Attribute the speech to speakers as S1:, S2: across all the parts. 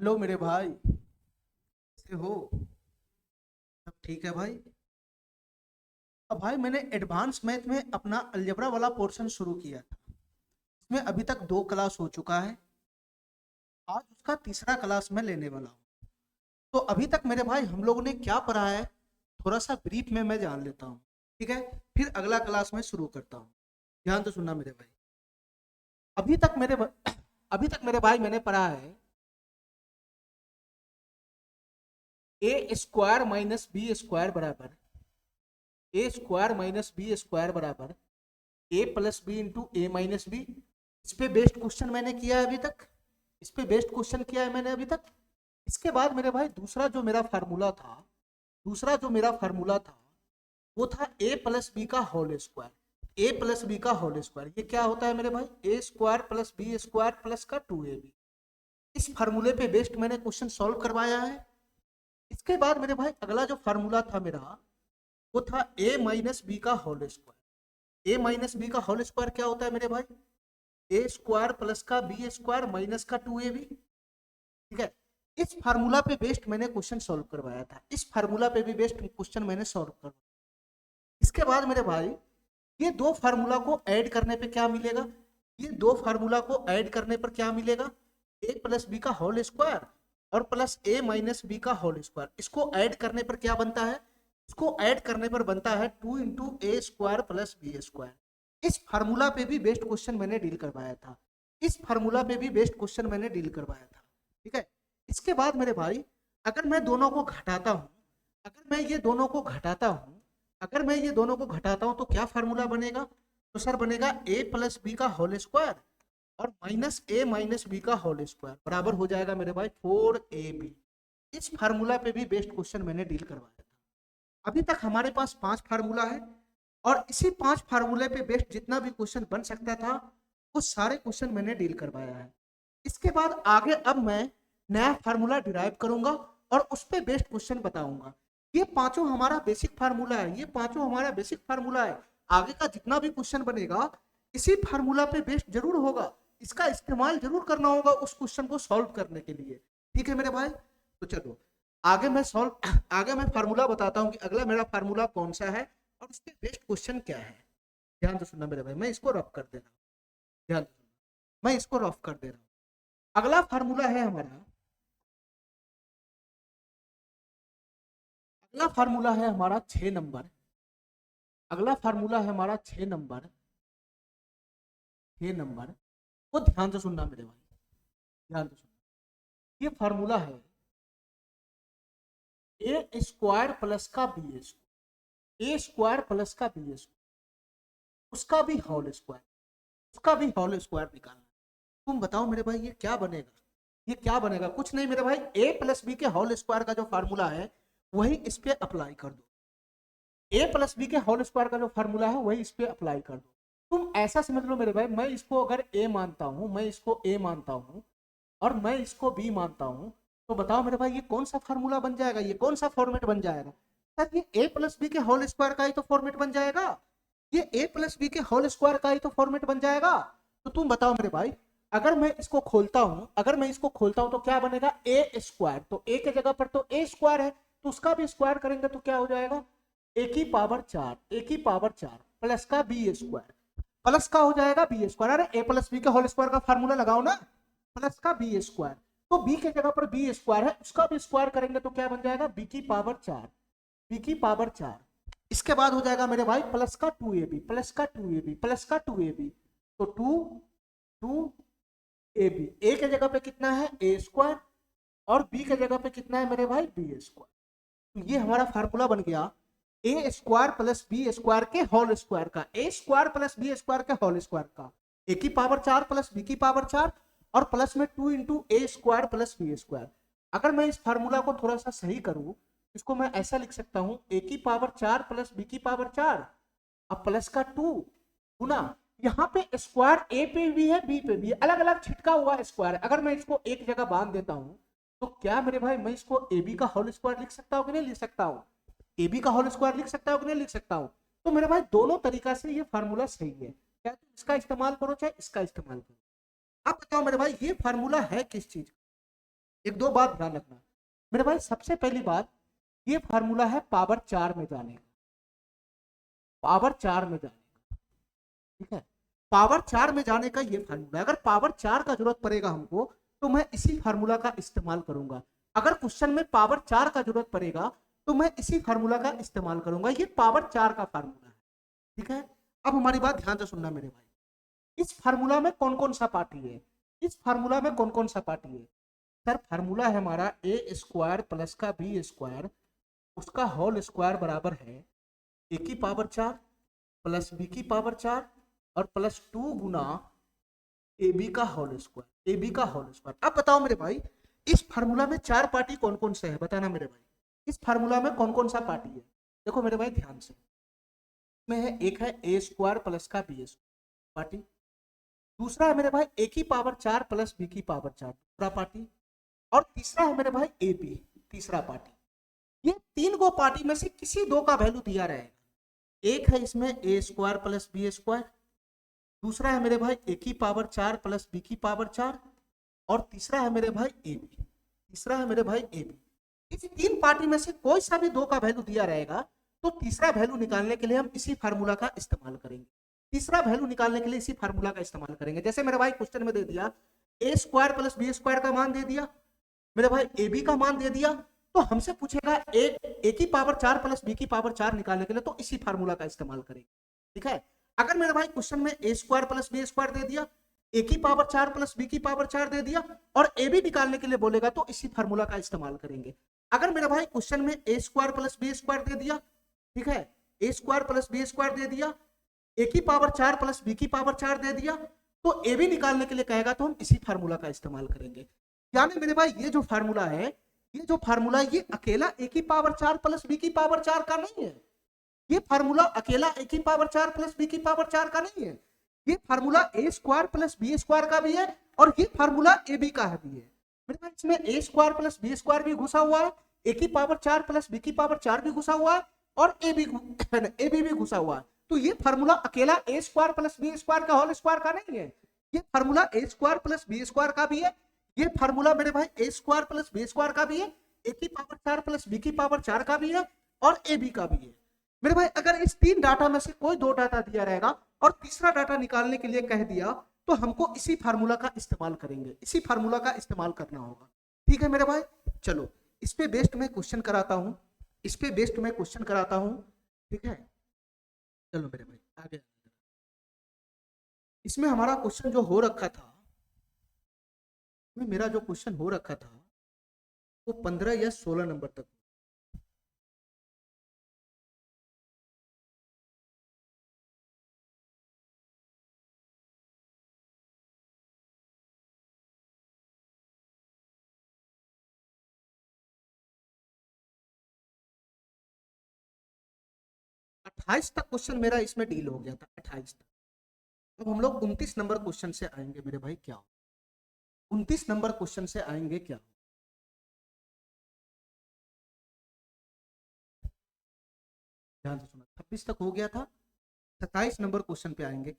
S1: Hello मेरे भाई, कैसे हो? सब ठीक है भाई। अब भाई मैंने एडवांस मैथ में अपना अलजेब्रा वाला पोर्शन शुरू किया था। इसमें अभी तक 2 क्लास हो चुका है। आज उसका तीसरा क्लास मैं लेने वाला हूँ। तो अभी तक मेरे भाई हम लोगों ने क्या पढ़ा है, थोड़ा सा ब्रीफ में मैं जान लेता हूँ। ठीक है, फिर अगला क्लास में शुरू करता हूँ। ध्यान तो सुनना मेरे भाई। अभी तक मेरे अभी तक मेरे भाई मैंने पढ़ा है a square minus B square बराबर a square minus B square बराबर ए प्लस बी इंटू ए माइनस बी। इस पे बेस्ड क्वेश्चन मैंने किया है अभी तक। इस पे बेस्ड क्वेश्चन किया है मैंने अभी तक। इसके बाद मेरे भाई दूसरा जो मेरा फार्मूला था वो था ए प्लस बी का whole square. A plus b का होल स्क्वायर ये क्या होता है मेरे भाई? A square plus b square plus का 2ab। इस फार्मूले पे बेस्ड मैंने क्वेश्चन सॉल्व करवाया है। इसके बाद मेरे भाई अगला जो फार्मूला था मेरा वो था ए माइनस बी का होल स्क्वायर। ए माइनस बी का होल स्क्वायर क्या होता है मेरे भाई? ए स्क्वायर प्लस का बी स्क्वायर माइनस का 2ab। ठीक है, इस फार्मूला पे बेस्ड मैंने क्वेश्चन सॉल्व करवाया था। इस फार्मूला पे भी बेस्ड क्वेश्चन मैंने सॉल्व करवाया। इसके बाद मेरे भाई ये दो फार्मूला को ऐड करने पे क्या मिलेगा? ये दो फार्मूला को ऐड करने पर क्या मिलेगा? ए प्लस बी का होल स्क्वायर और प्लस ए माइनस बी का होल स्क्वायर। इसको ऐड करने पर क्या बनता है? इसको ऐड करने पर बनता है 2 into a square plus b square. इस फार्मूला पे भी बेस्ट क्वेश्चन मैंने डील करवाया था। इस फार्मूला पे भी बेस्ट क्वेश्चन मैंने डील करवाया था। ठीक है, इसके बाद मेरे भाई अगर मैं दोनों को घटाता हूं अगर मैं ये दोनों को घटाता हूं अगर मैं ये दोनों को घटाता हूं तो क्या फार्मूला बनेगा? तो सर बनेगा ए प्लस बी का होल स्क्वायर और माइनस ए माइनस बी का होल स्क्वायर बराबर हो जाएगा मेरे भाई 4ab। इस फार्मूला पे भी बेस्ट क्वेश्चन मैंने डील करवाया था। अभी तक हमारे पास 5 फार्मूला है और इसी 5 फार्मूले पे बेस्ड जितना भी क्वेश्चन बन सकता था वो सारे क्वेश्चन मैंने डील करवाया है। इसके बाद आगे अब मैं नया फार्मूला डिराइव करूंगा और उस पे बेस्ड क्वेश्चन बताऊंगा। ये पांचों हमारा बेसिक फार्मूला है। ये पांचों हमारा बेसिक फार्मूला है। आगे का जितना भी क्वेश्चन बनेगा इसी फार्मूला पे बेस्ड जरूर होगा। इसका इस्तेमाल जरूर करना होगा उस क्वेश्चन को सॉल्व करने के लिए। ठीक है मेरे भाई, तो चलो आगे मैं फार्मूला बताता हूँ कि अगला मेरा फार्मूला कौन सा है और उसके बेस्ट क्वेश्चन क्या है। ध्यान से सुनना मेरे भाई, मैं इसको रफ कर दे रहा हूँ। ध्यान से सुनना, मैं इसको रफ कर दे रहा हूँ। अगला फार्मूला है हमारा अगला फार्मूला है हमारा 6 नंबर। अगला फार्मूला है हमारा 6 नंबर। वो ध्यान से सुनना मेरे भाई, ध्यान से सुनना। ये फार्मूला है ए स्क्वायर प्लस का बी स्क्वायर। ए स्क्वायर प्लस का बी स्क्वायर उसका भी होल स्क्वायर उसका भी होल स्क्वायर निकालना है। तुम बताओ मेरे भाई ये क्या बनेगा? ये क्या बनेगा? कुछ नहीं मेरे भाई, ए प्लस बी के होल स्क्वायर का जो फार्मूला है वही इस पे अप्लाई कर दो। ए प्लस बी के होल स्क्वायर का जो फार्मूला है वही इस पे अप्लाई कर दो। तुम ऐसा समझ लो मेरे भाई, मैं इसको अगर ए मानता हूं मैं इसको ए मानता हूं और मैं इसको बी मानता हूं, तो बताओ मेरे भाई ये कौन सा फार्मूला बन जाएगा? ये कौन सा फॉर्मेट बन जाएगा? सर ये ए प्लस बी के होल स्क्वायर का ही तो फॉर्मेट बन जाएगा। ये ए प्लस बी के होल स्क्वायर का ही तो फॉर्मेट बन जाएगा। तो तुम बताओ मेरे भाई, अगर मैं इसको खोलता हूं तो क्या बनेगा? ए स्क्वायर। तो ए के जगह पर तो ए स्क्वायर है, तो उसका भी स्क्वायर करेंगे तो क्या हो जाएगा? ए की पावर 4 प्लस का बी स्क्वायर प्लस का हो जाएगा बी स्क्वायर। अरे ए प्लस बी के होल स्क्वायर का फार्मूला लगाओ ना, प्लस का बी स्क्वायर। तो बी के जगह पर बी स्क्वायर है, उसका भी स्क्वायर करेंगे तो क्या बन जाएगा? बी की पावर 4। इसके बाद हो जाएगा मेरे भाई प्लस का 2ab तो 2 ए के जगह पे कितना है? ए स्क्वायर और बी के जगह पे कितना है मेरे भाई? B square. तो ये हमारा फार्मूला बन गया a square plus b square के होल स्क्वायर का। A square plus b square के होल स्क्वायर का ए की पावर 4 प्लस बी की पावर 4 और प्लस में 2 into a square plus b square. अगर मैं इस फार्मूला को थोड़ा सा सही करूं, इसको मैं ऐसा लिख सकता हूं ए की पावर 4 प्लस बी की पावर 4 अब प्लस का 2 गुना यहाँ पे स्क्वायर ए पे भी है बी पे भी है, अलग अलग छिटका हुआ स्क्वायर। अगर मैं इसको एक जगह बांध देता हूं तो क्या मेरे भाई मैं इसको ए बी का होल स्क्वायर लिख सकता हूँ कि नहीं लिख सकता हूँ? ए बी का होल स्क्वायर लिख सकता हूँ कि नहीं लिख सकता हूँ? तो मेरे भाई दोनों तरीका से ये फार्मूला सही है। चाहे तुम इसका इस्तेमाल करो चाहे इसका इस्तेमाल करो। अब बताओ मेरे भाई ये फार्मूला है किस चीज का? एक दो बात ध्यान रखना मेरे भाई। सबसे पहली बात, ये फार्मूला है पावर 4 में जाने का, पावर 4 में जाने का, ठीक है। पावर 4 में जाने का ये फार्मूला, अगर पावर 4 का जरूरत पड़ेगा हमको तो मैं इसी फार्मूला का इस्तेमाल करूंगा। अगर क्वेश्चन में पावर 4 का जरूरत पड़ेगा तो मैं इसी फार्मूला का इस्तेमाल करूंगा। ये पावर 4 का फार्मूला है, ठीक है। अब हमारी बात ध्यान से सुनना मेरे भाई। इस फार्मूला में कौन कौन सा पार्टी है, इस फार्मूला में कौन कौन सा पार्टी है? सर फार्मूला है हमारा ए स्क्वायर प्लस का बी स्क्वायर, उसका होल स्क्वायर बराबर है ए की पावर 4 प्लस बी की पावर 4 और प्लस 2 गुना ए बी का होल स्क्वायर, ए बी का होल स्क्वायर। अब बताओ मेरे भाई, इस फार्मूला में चार पार्टी कौन कौन से है, बताना मेरे भाई। इस फार्मूला में कौन कौन सा पार्टी है? देखो मेरे भाई ध्यान से, में है एक है ए स्क्वायर प्लस का बी स्क्वायर पार्टी, दूसरा है मेरे भाई ए की पावर 4 प्लस बी की पावर 4 दूसरा पार्टी, और तीसरा है मेरे भाई ए बी तीसरा पार्टी। ये तीन गो पार्टी में से किसी दो का वैल्यू दिया रहेगा। एक है इसमें ए स्क्वायर प्लस बी स्क्वायर, दूसरा है मेरे भाई ए की पावर 4 प्लस बी की पावर 4 और तीसरा है मेरे भाई ए बी, तीसरा है मेरे भाई ए बी। इस तीन पार्टी में से कोई सा भी दो का वैल्यू दिया रहेगा तो तीसरा वैल्यू निकालने के लिए हम इसी फार्मूला का इस्तेमाल करेंगे। तीसरा वैल्यू निकालने के लिए इसी फार्मूला का इस्तेमाल करेंगे। जैसे मेरे भाई क्वेश्चन में दे दिया ए स्क्वायर प्लस बी स्क्वायर का मान दे दिया, मेरे भाई ए बी का मान दे दिया, तो हमसे पूछेगा ए की पावर 4 प्लस बी की पावर 4 निकालने के लिए, तो इसी फार्मूला का इस्तेमाल करेंगे, ठीक है। अगर मेरे भाई क्वेश्चन में ए स्क्वायर प्लस बी स्क्वायर दे दिया, ए की पावर 4 प्लस बी की पावर 4 दे दिया और ए बी निकालने के लिए बोलेगा तो इसी फार्मूला का इस्तेमाल करेंगे। अगर मेरे भाई क्वेश्चन में ए स्क्वायर प्लस बी स्क्वायर दे दिया, ठीक है, a square plus b square दे दिया, ए की पावर 4 प्लस बी की पावर 4 दे दिया, तो ए बी निकालने के लिए कहेगा तो हम इसी फार्मूला का इस्तेमाल करेंगे। यानी मेरे भाई ये जो फार्मूला है, ये जो फार्मूला ये अकेला ए की पावर 4 प्लस बी की पावर 4 का नहीं है। ये फार्मूला अकेला ए की पावर 4 प्लस बी की पावर 4 का नहीं है। ये फार्मूला ए स्क्वायर प्लस बी स्क्वायर का भी है और ये फार्मूला ए बी का भी है। मेरे पास इसमें ए स्क्वायर प्लस बी स्क्वायर भी घुसा हुआ है, ए की पावर 4 प्लस बी की पावर 4 भी घुसा हुआ है और ए बी भी घुसा हुआ है। तो ये फार्मूला अकेला ए स्क्वायर प्लस बी स्क्वायर का होल स्क्वायर का नहीं है। ये फार्मूला ए स्क्वायर प्लस बी स्क्वायर का भी है, ये फार्मूला मेरे भाई a square plus b square का भी है, ए की पावर 4 प्लस बी की पावर 4 का भी है और ए बी का भी है। मेरे भाई अगर इस तीन डाटा में से कोई दो डाटा दिया रहेगा और तीसरा डाटा निकालने के लिए कह दिया तो हमको इसी फार्मूला का इस्तेमाल करेंगे, इसी फार्मूला का इस्तेमाल करना होगा, ठीक है मेरे भाई। चलो इस पे बेस्ड में क्वेश्चन कराता हूं, इस पे बेस्ड में क्वेश्चन कराता हूं, ठीक है। चलो मेरे भाई आगे, इसमें हमारा क्वेश्चन जो हो रखा था, मेरा जो क्वेश्चन हो रखा था वो 15 या 16 नंबर तक। अट्ठाईस तक क्वेश्चन मेरा इसमें डील हो गया था, 28 तक। अब हम लोग 29 नंबर क्वेश्चन से आएंगे मेरे भाई। क्या 29 नंबर क्वेश्चन से आएंगे क्या? ध्यान से सुना, 26 तक हो गया था, 27 नंबर क्वेश्चन पे आएंगे।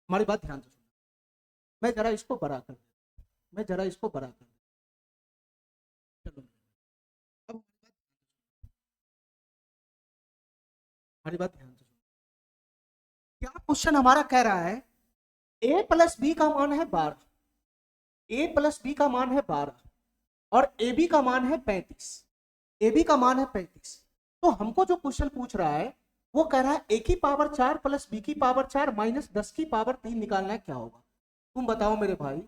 S1: हमारी बात ध्यान से सुना, मैं जरा इसको बड़ा कर देता, मैं जरा इसको बड़ा कर देता। चलो अब हमारी बात ध्यान से सुनो। क्या क्वेश्चन हमारा कह रहा है ए प्लस बी का मान है 12, ए प्लस बी का मान है 12 और ए बी का मान है 35, ए बी का मान है 35। तो हमको जो क्वेश्चन पूछ रहा है वो कह रहा है ए की पावर 4 प्लस बी की पावर 4 माइनस 10 की पावर 3 निकालना है, क्या होगा? तुम बताओ मेरे भाई,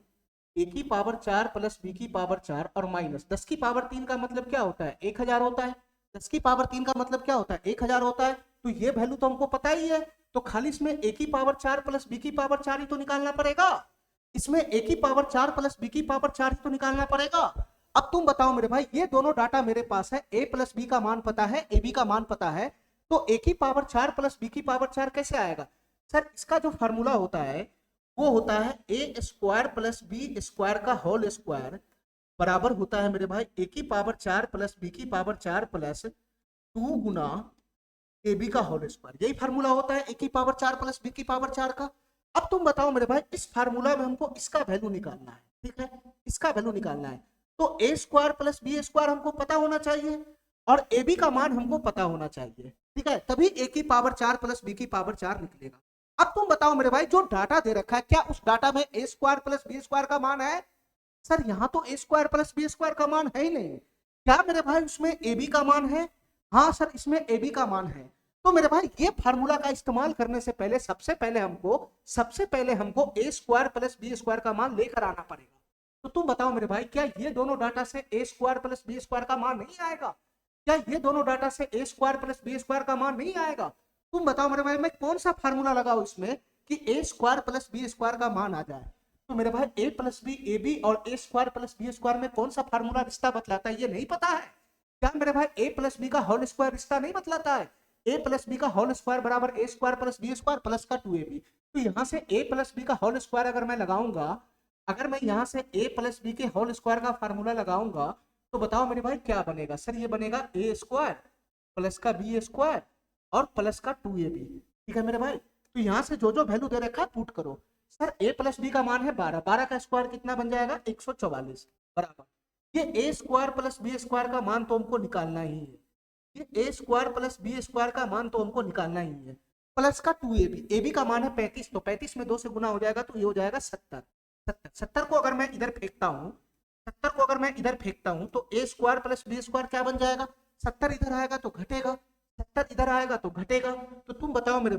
S1: ए की पावर 4 प्लस बी की पावर 4 और माइनस 10 की पावर 3 का मतलब क्या होता है? 1000 होता है। 10 की पावर 3 का मतलब क्या होता है? 1000 होता है। तो ये वैल्यू तो हमको पता ही है, तो खाली इसमें ए की पावर 4 प्लस बी की पावर 4 ही तो निकालना पड़ेगा। इसमें ए की पावर 4 प्लस बी की पावर 4 ही तो निकालना पड़ेगा। अब तुम बताओ मेरे भाई, ये दोनों डाटा मेरे पास है, ए प्लस बी का मान पता है, ए बी का मान पता है, तो ए की पावर 4 प्लस बी की पावर 4 कैसे आएगा? सर इसका जो फॉर्मूला होता है वो होता है a square plus b square का होल स्क्वायर बराबर होता है मेरे भाई ए की पावर 4 प्लस बी की पावर 4 प्लस 2 गुना ए बी का होल स्क्वायर। यही फार्मूला होता है ए की पावर 4 प्लस बी की पावर 4 का। अब तुम बताओ मेरे भाई, इस फार्मूला में हमको इसका वैल्यू निकालना है, ठीक है, इसका वैल्यू निकालना है। तो ए स्क्वायर प्लस बी स्क्वायर हमको पता होना चाहिए और ए बी का मान हमको पता होना चाहिए, ठीक है, तभी ए की पावर 4 प्लस बी की पावर 4 निकलेगा। अब तुम बताओ मेरे भाई, जो डाटा दे रखा है क्या उस डाटा में ए स्क्वायर प्लस बी स्क्वायर का मान है? सर यहाँ तो ए स्क्वायर प्लस बी स्क्वायर का मान है ही नहीं। क्या मेरे भाई उसमें ए बी का मान है? हाँ सर, इसमें ए बी का मान है। तो मेरे भाई ये फार्मूला का इस्तेमाल करने से पहले सबसे पहले हमको ए स्क्वायर प्लस बी स्क्वायर का मान लेकर आना पड़ेगा। तो तुम बताओ मेरे भाई, क्या ये दोनों डाटा से ए स्क्वायर प्लस बी स्क्वायर का मान नहीं आएगा? क्या ये दोनों डाटा से ए स्क्वायर प्लस बी स्क्वायर का मान नहीं आएगा? तुम बताओ मेरे भाई, मैं कौन सा फार्मूला लगाऊं इसमें कि ए स्क्वायर प्लस बी स्क्वायर का मान आ जाए? तो मेरे भाई a plus b a B और ए स्क्वायर प्लस बी स्क्वायर में कौन सा फार्मूला रिश्ता बतलाता है, ये नहीं पता है क्या मेरे भाई? ए प्लस बी का होल स्क्वायर रिश्ता नहीं बतलाता है? ए प्लस बी का होल स्क्वायर बराबर a square plus b square plus का 2ab। तो यहाँ से ए प्लस बी का होल स्क्वायर अगर मैं लगाऊंगा, अगर मैं यहाँ से ए प्लस बी के होल स्क्वायर का फार्मूला लगाऊंगा, तो बताओ मेरे भाई क्या बनेगा? सर ये बनेगा ए स्क्वायर प्लस का बी स्क्वायर और प्लस का 2ab, ठीक है मेरे भाई। तो यहाँ से जो जो वैल्यू दे रखा है पुट करो। सर ए प्लस बी का मान है 12, 12 का स्क्वायर कितना बन जाएगा? 144 बराबर ये ए स्क्वायर प्लस बी स्क्वायर का मान तो हमको निकालना ही है, ये ए स्क्वायर प्लस बी स्क्वायर का मान तो हमको निकालना ही है, प्लस का 2ab, ab का मान है 35, तो 35 में 2 से गुना हो जाएगा तो ये हो जाएगा 70। 70 को अगर मैं इधर फेंकता हूँ, 70 को अगर मैं इधर फेंकता हूँ तो ए स्क्वायर प्लस बी स्क्वायर क्या बन जाएगा? 70 इधर आएगा तो घटेगा, 70 इधर आएगा तो घटेगा। तो तुम बताओ मेरे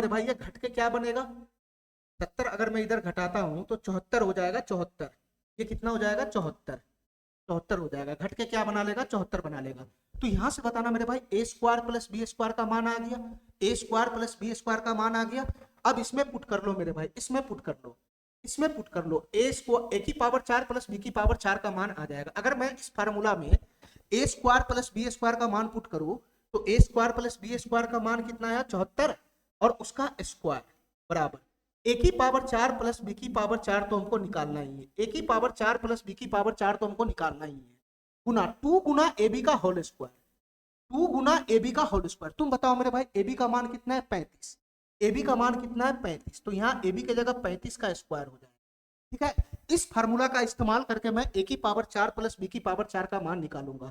S1: भाई, ये घट के क्या बनेगा? 70 अगर मैं इधर घटाता हूँ तो 74 हो जाएगा, 74, ये कितना हो जाएगा? 74, 74 हो जाएगा। घट के क्या बना लेगा? 74 बना लेगा। तो यहां से बताना मेरे भाई, a square plus b square का मान आ गया, a square plus b square का मान आ गया। अब इसमें पुट कर लो मेरे भाई, इसमें पुट कर लो, ए की पावर 4 प्लस बी की पावर 4 का मान आ जाएगा। अगर मैं इस फार्मूला में ए स्क्वायर प्लस बी स्क्वायर का मान पुट करूं तो ए स्क्वायर प्लस बी स्क्वायर का मान कितना आया? 74 और उसका स्क्वायर बराबर ए की पावर 4 प्लस बी की पावर 4 तो हमको निकालना ही है, ए की पावर 4 प्लस बी की पावर 4 तो हमको निकालना ही है, गुना 2 गुना ए बी का होल स्क्वायर, 2 गुना ए बी का होल स्क्वायर। तुम बताओ मेरे भाई, ए बी का मान कितना है? 35, ए बी का मान कितना है? 35, तो यहाँ ए बी की जगह 35 का स्क्वायर हो जाएगा, ठीक है। इस फार्मूला का इस्तेमाल करके मैं ए की पावर 4 प्लस बी की पावर 4 का मान निकालूंगा।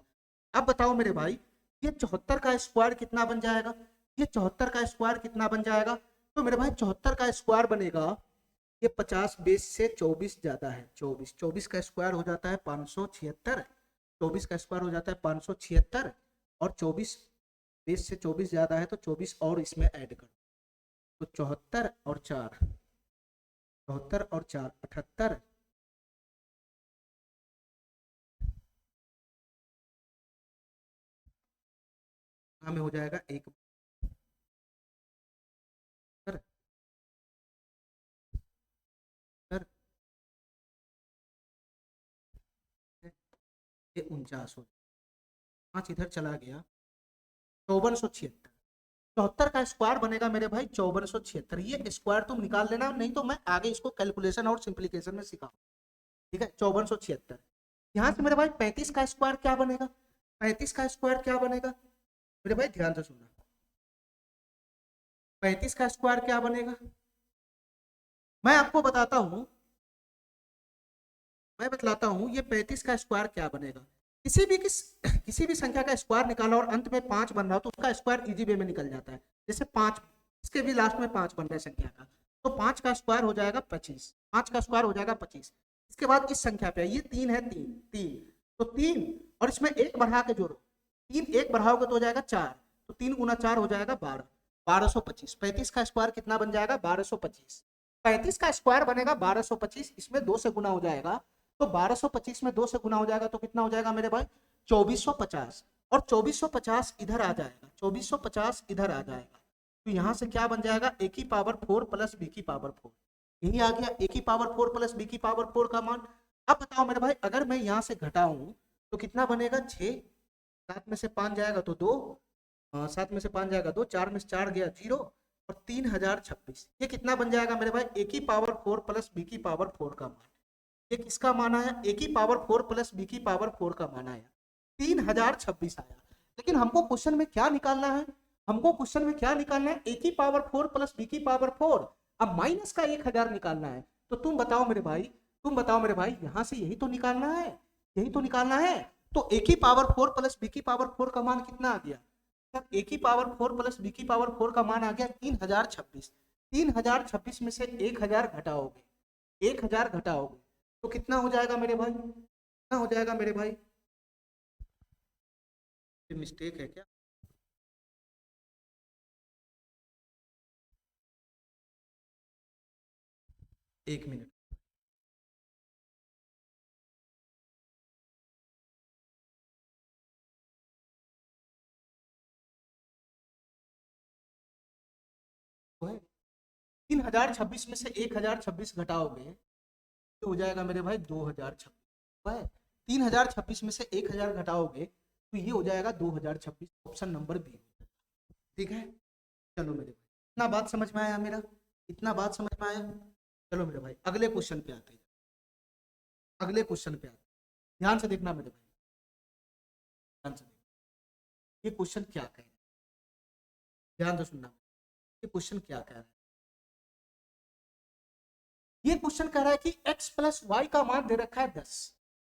S1: अब बताओ मेरे भाई, ये 74 का स्क्वायर कितना बन जाएगा? ये 74 का स्क्वायर कितना बन जाएगा? तो मेरे भाई 74 का स्क्वायर बनेगा, ये 50 बेस से 24 ज्यादा है, 24, 24 का स्क्वायर हो जाता है 576, 24 का स्क्वायर हो जाता है 576 और 24 बेस से 24 ज्यादा है तो 24 और इसमें ऐड कर, तो 74 और 4, 74 और 4 78, में हो जाएगा 1 सर, ये 49 हो, 5 इधर चला गया, 5476, 74 का स्क्वायर बनेगा मेरे भाई 5476। ये स्क्वायर तुम निकाल लेना, नहीं तो मैं आगे इसको कैलकुलेशन और सिंप्लीकेशन में सिखाऊं, ठीक है। 5476, यहाँ से मेरे भाई 35 का स्क्वायर क्या बनेगा? 35 का स्क्वायर क्या बनेगा मेरे भाई? ध्यान से सुनना, 35 का स्क्वायर क्या बनेगा? मैं आपको बताता हूँ, मैं बतलाता हूँ ये 35 का स्क्वायर क्या बनेगा। किसी भी संख्या का स्क्वायर निकाला और अंत में 5 बन रहा हो तो उसका स्क्वायर इजी वे में निकल जाता है। जैसे 5, इसके भी लास्ट में 5 बन रहा है संख्या का, तो 5 का स्क्वायर हो जाएगा 25, 5 का स्क्वायर हो जाएगा 25। इसके बाद इस संख्या पे ये 3 है, 3 तो 3 और इसमें 1 बढ़ा के जोड़ो, 3 1 बढ़ाओगे तो हो जाएगा 4, तो 3 गुना 4 हो जाएगा 12, 1225। 35 का स्क्वायर कितना बन जाएगा? 1225। 35 का स्क्वायर बनेगा 1225, इसमें 2 से गुना हो जाएगा, तो 1225 में 2 से गुना हो जाएगा तो कितना हो जाएगा मेरे भाई? 2450, और 2450 इधर आ जाएगा, 2450 इधर आ जाएगा, तो यहाँ से क्या बन जाएगा? ए की पावर 4 प्लस बी की पावर 4, यही आ गया ए की पावर 4 प्लस बी की पावर 4 का मान। अब बताओ मेरे भाई, अगर मैं यहाँ से घटाऊं तो कितना बनेगा? 6, 7 में से 5 जाएगा तो 2, 7 में से 5 जाएगा 2, 4 में से 4 गया 0 और 3026, ये कितना बन जाएगा मेरे भाई? ए की पावर 4 प्लस बी की पावर 4 का मान। ये किसका मान आया? ए की पावर 4 प्लस बी की पावर 4 का मान आया, 3026 आया। लेकिन हमको क्वेश्चन में क्या निकालना है? हमको क्वेश्चन में क्या निकालना है? ए की पावर 4 प्लस बी की पावर 4, अब माइनस का 1000 निकालना है। तो तुम बताओ मेरे भाई, तुम बताओ मेरे भाई, यहां से यही तो निकालना है, यही तो निकालना है। तो ए की पावर 4 प्लस बी की पावर 4 का मान कितना आ गया? सर ए की पावर 4 प्लस बी की पावर 4 का मान आ गया 3026। 3026 में से 1000 घटाओगे, 1000 घटाओगे तो कितना हो जाएगा मेरे भाई? कितना हो जाएगा मेरे भाई? मिस्टेक है क्या? एक मिनट। तो है 3026 में से 1026 घटाओगे तो हो जाएगा मेरे भाई 2026 है। 3026 में से 1000 घटाओगे तो ये हो जाएगा 2026, ऑप्शन नंबर बी। ठीक है, चलो मेरे भाई, इतना बात समझ में आया मेरा? इतना बात समझ में आया? चलो मेरे भाई अगले क्वेश्चन पे आते हैं, अगले क्वेश्चन पे आते हैं। ध्यान से देखना मेरे भाई, ध्यान से देखना ये क्वेश्चन क्या कह रहा है, ध्यान से सुनना। ये क्वेश्चन क्या कह रहा है? ये क्वेश्चन कह रहा है कि x प्लस वाई का मान दे रखा है 10,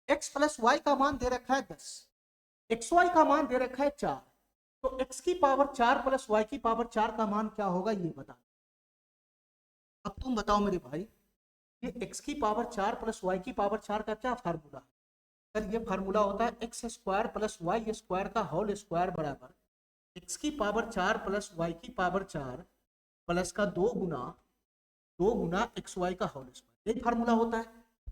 S1: x प्लस वाई का मान दे रखा है 10, एक्स वाई का मान दे रखा है 4, तो x की पावर 4 प्लस वाई की पावर 4 का मान क्या होगा ये बता। अब तुम बताओ मेरे भाई, ये x की पावर 4 प्लस वाई की पावर 4 का क्या फार्मूला है? सर ये फार्मूला होता है x square plus y square का होल स्क्वायर बराबर एक्स की पावर 4 प्लस वाई की पावर 4 प्लस का 2 गुना एक्स वाई का होल स्क्वायर, यही फार्मूला होता है।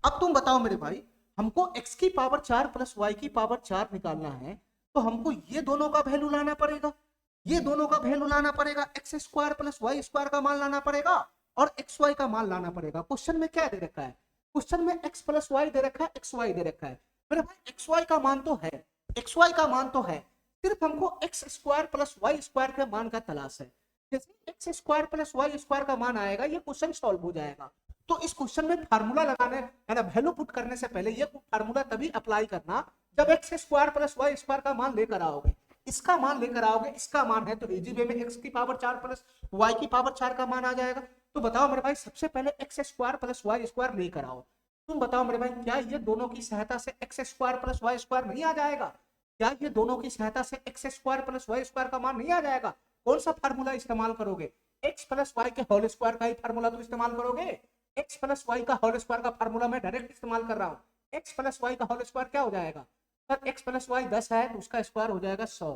S1: अब तुम बताओ मेरे भाई, हमको x की पावर 4 प्लस वाई की पावर 4 निकालना है, तो हमको ये दोनों का वैल्यू लाना पड़ेगा, ये दोनों का वैल्यू लाना पड़ेगा, x square plus y square का मान लाना पड़ेगा और एक्स वाई का मान लाना पड़ेगा। क्वेश्चन में क्या दे रखा है? क्वेश्चन में x प्लस वाई दे रखा है, एक्स वाई दे रखा है। मेरे भाई एक्स वाई का मान तो है, एक्स वाई का मान तो है, सिर्फ हमको x square plus y square के मान का तलाश है। जैसे x square plus y square का मान आएगा ये क्वेश्चन सॉल्व हो जाएगा। तो इस क्वेश्चन में फार्मूला लगाने है ना, वैल्यू पुट करने से पहले ये फार्मूला तभी अप्लाई करना जब x square plus y square का मान लेकर आओगे, इसका मान लेकर आओगे, इसका मान है तो इजी वे में एक्स की पावर 4 प्लस वाई की पावर 4 का मान आ जाएगा। तो बताओ मेरे भाई, सबसे पहले x square plus y square लेकर आओ। तुम बताओ मेरे भाई, क्या ये दोनों की सहायता से x square plus y square नहीं आ जाएगा? क्या ये दोनों की सहायता से x square plus y square का मान नहीं आ जाएगा? कौन सा फार्मूला इस्तेमाल करोगे? एक्स प्लस वाई के होल स्क्वायर का ही फार्मूला तो इस्तेमाल करोगे। एक्स प्लस वाई का होल स्क्वायर का फार्मूला मैं डायरेक्ट इस्तेमाल कर रहा हूँ। एक्स प्लस वाई का होल स्क्वायर क्या हो जाएगा? सर एक्स प्लस वाई 10 है तो उसका स्क्वायर हो जाएगा 100,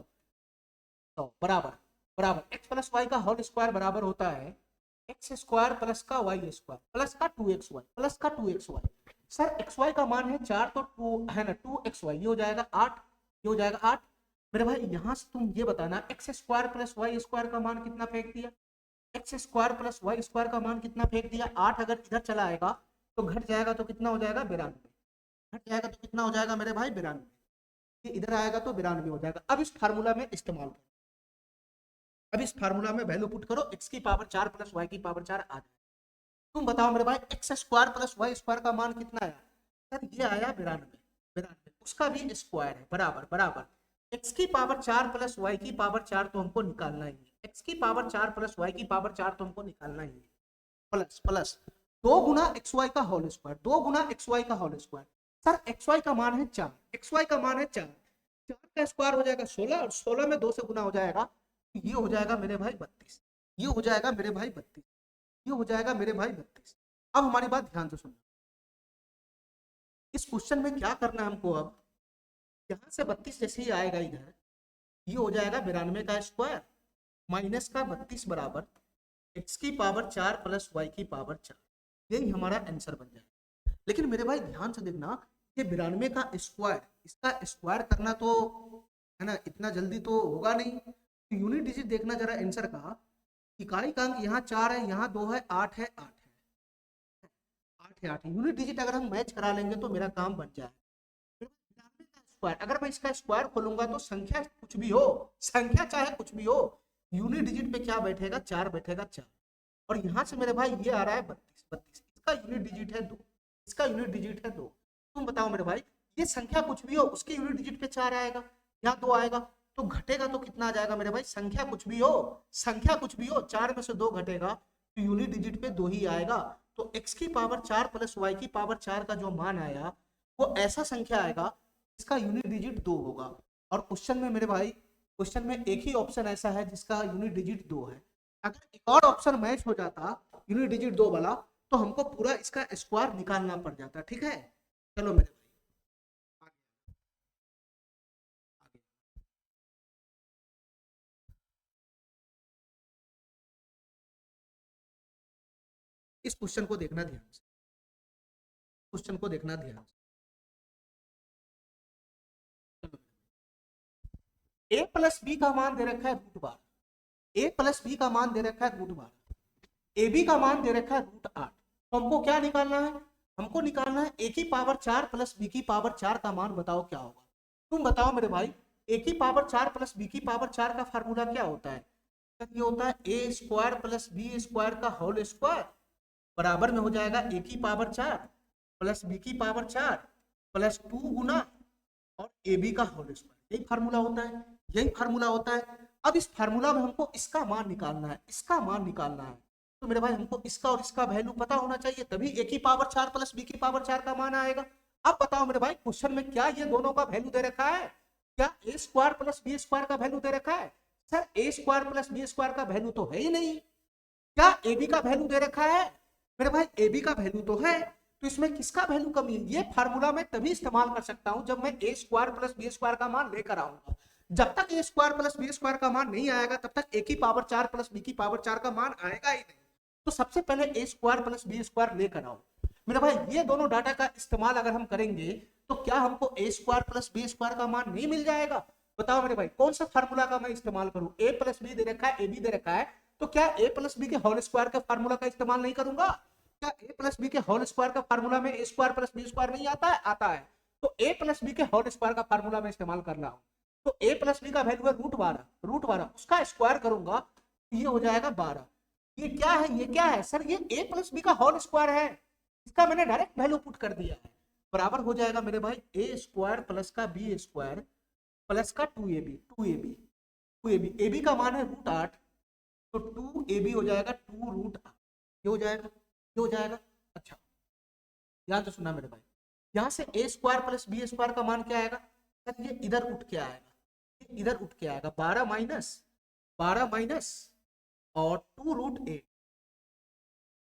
S1: 100 बराबर बराबर एक्स प्लस वाई का होल स्क्वायर बराबर होता है एक्स स्क्वायर प्लस का वाई स्क्वायर प्लस का 2xy प्लस का 2xy। सर एक्स वाई का मान है 4 तो 2 है ना, 2xy ये हो जाएगा 8, ये हो जाएगा 8। मेरे भाई यहाँ से तुम ये बताना x square plus y square का मान कितना फेंक दिया, x square plus y square का मान कितना फेंक दिया, 8 अगर इधर चला आएगा तो घट जाएगा तो कितना हो जाएगा 92, घट जाएगा तो कितना हो जाएगा मेरे भाई 92, ये इधर आएगा तो 92 हो जाएगा। अब इस फार्मूला में इस्तेमाल करो, अब इस फार्मूला में वैल्यू पुट करो, एक्स की पावर 4 प्लस वाई की पावर 4 आ जाए। तुम बताओ मेरे भाई x square plus y square का मान कितना आया? सर ये आया 92, 92 उसका भी स्क्वायर है बराबर बराबर एक्स की पावर 4 प्लस वाई की पावर 4 तो हमको निकालना ही है, एक्स की पावर 4 प्लस वाई की पावर 4 तो हमको निकालना ही है, प्लस प्लस 2 गुना एक्स वाई का होल स्क्वायर, 2 गुना एक्स वाई का whole square. Sir x y का मान है 4, एक्स वाई का मान है 4, 4 का स्क्वायर हो जाएगा 16 और 16 में 2 से गुना हो जाएगा, ये हो जाएगा मेरे भाई 32, ये हो जाएगा मेरे भाई 32, ये हो जाएगा मेरे भाई 32। अब हमारी बात ध्यान से सुनना, इस क्वेश्चन में क्या करना है हमको, अब यहां से 32 जैसे ही आएगा इधर, ये हो जाएगा 92 का स्क्वायर माइनस का 32 बराबर एक्स की पावर 4 प्लस वाई की पावर 4, यही हमारा आंसर बन जाएगा। लेकिन मेरे भाई ध्यान से देखना, ये 92 का स्क्वायर, इसका स्क्वायर करना तो है ना इतना जल्दी तो होगा नहीं, तो यूनिट डिजिट देखना जरा आंसर का, इकाई का अंक यहाँ 4 है, यहाँ 2 है, 8 है, 8 है, 8 है, 8 है। यूनिट डिजिट अगर हम मैच करा लेंगे तो मेरा काम बन जाए। स्क्वायर अगर मैं इसका स्क्वायर खोलूंगा तो संख्या कुछ भी हो, संख्या चाहे कुछ भी हो, यूनिट डिजिट पे क्या बैठेगा 4 बैठेगा 4, और यहाँ से मेरे भाई ये आ रहा है 32, 32 इसका यूनिट डिजिट है 2, इसका यूनिट डिजिट है 2। तुम बताओ मेरे भाई, ये संख्या कुछ भी हो उसके यूनिट डिजिट पे 4 आएगा, यहाँ 2 आएगा, तो घटेगा तो कितना आ जाएगा मेरे भाई, संख्या कुछ भी हो, संख्या कुछ भी हो 4 में से 2 घटेगा तो यूनिट डिजिट पे 2 ही आएगा। तो x की पावर 4 प्लस y की पावर 4 का जो मान आया वो ऐसा संख्या आएगा इसका यूनिट डिजिट 2 होगा। और क्वेश्चन में मेरे भाई, क्वेश्चन में एक ही ऑप्शन ऐसा है जिसका यूनिट डिजिट 2 है। अगर एक और ऑप्शन मैच हो जाता यूनिट डिजिट 2 वाला तो हमको पूरा इसका स्क्वायर निकालना पड़ जाता। ठीक है, चलो मेरे भाई आगे। इस क्वेश्चन को देखना ध्यान से, क्वेश्चन को देखना ध्यान से। ए प्लस बी का मान दे रखा है रूट 12, ए प्लस बी का मान दे रखा है रूट 12, ए बी का मान दे रखा है रूट 8। तो हमको क्या निकालना है? हमको निकालना है ए की पावर 4 प्लस बी की पावर 4 का मान। बताओ क्या होगा? तुम बताओ मेरे भाई, ए की पावर 4 प्लस बी की पावर 4 का फार्मूला क्या होता है? ये होता है a square plus b square का होल स्क्वायर बराबर में हो जाएगा ए की पावर 4 प्लस बी की पावर 4 प्लस 2 गुना और ए बी का होल स्क्वायर। यही फार्मूला होता है, यही फार्मूला होता है। अब इस फार्मूला में हमको इसका मान निकालना है, इसका मान निकालना है। तो मेरे भाई हमको इसका और इसका वैल्यू पता होना चाहिए, तभी ए की पावर 4 प्लस बी की पावर 4 का मान आएगा। अब बताओ मेरे भाई, क्वेश्चन में क्या ये दोनों का वैल्यू दे रखा है? क्या ए स्क्वायर प्लस बी स्क्वायर का वैल्यू दे रखा है? सर ए स्क्वायर प्लस बी स्क्वायर का वैल्यू तो है ही नहीं। क्या ए बी का वैल्यू दे रखा है? मेरे भाई ए बी का वैल्यू तो है, तो इसमें किसका वैल्यू कमी है? ये फार्मूला मैं तभी इस्तेमाल कर सकता हूं जब मैं ए स्क्वायर प्लस बी स्क्वायर का मान लेकर आऊंगा। जब तक ए स्क्वायर प्लस बी स्क्वायर का मान नहीं आएगा तब तक ए की पावर 4 प्लस बी की पावर 4 का मान आएगा ही नहीं। तो सबसे पहले ए स्क्वायर प्लस बी स्क्वायर लेकर आओ। मेरे भाई ये दोनों डाटा का इस्तेमाल अगर हम करेंगे तो क्या हमको ए स्क्वायर प्लस बी स्क्वायर का मान नहीं मिल जाएगा? बताओ मेरे भाई, कौन सा फार्मूला का मैं इस्तेमाल करूं? ए प्लस बी दे रखा है, ए बी दे रखा है, तो क्या ए प्लस बी के होल स्क्वायर के फार्मूला का इस्तेमाल नहीं करूंगा? क्या ए प्लस बी के होल स्क्वायर का फार्मूला में ए स्क्वायर प्लस बी स्क्वायर नहीं आता है? आता है। तो ए प्लस बी के होल स्क्वायर का फार्मूला में इस्तेमाल कर रहा हूं। तो ए प्लस बी का वैल्यू है रूट 12, रूट 12 उसका स्क्वायर करूंगा तो ये हो जाएगा 12। ये क्या है? ये क्या है सर? ये ए प्लस बी का होल स्क्वायर है, इसका मैंने डायरेक्ट वैल्यू पुट कर दिया है। बराबर हो जाएगा मेरे भाई ए स्क्वायर प्लस का बी स्क्वायर प्लस का 2ab, 2ab, 2ab, ए बी का मान है रूट 8, तो 2ab हो जाएगा 2 रूट 8। ये हो जाएगा, ये हो जाएगा। अच्छा ध्यान से सुनना मेरे भाई, यहाँ से ए स्क्वायर प्लस बी स्क्वायर का मान क्या आएगा? सर ये इधर उठ के आएगा, ये इधर उठ के आएगा, 12 माइनस 12 माइनस और 2 रूट 8,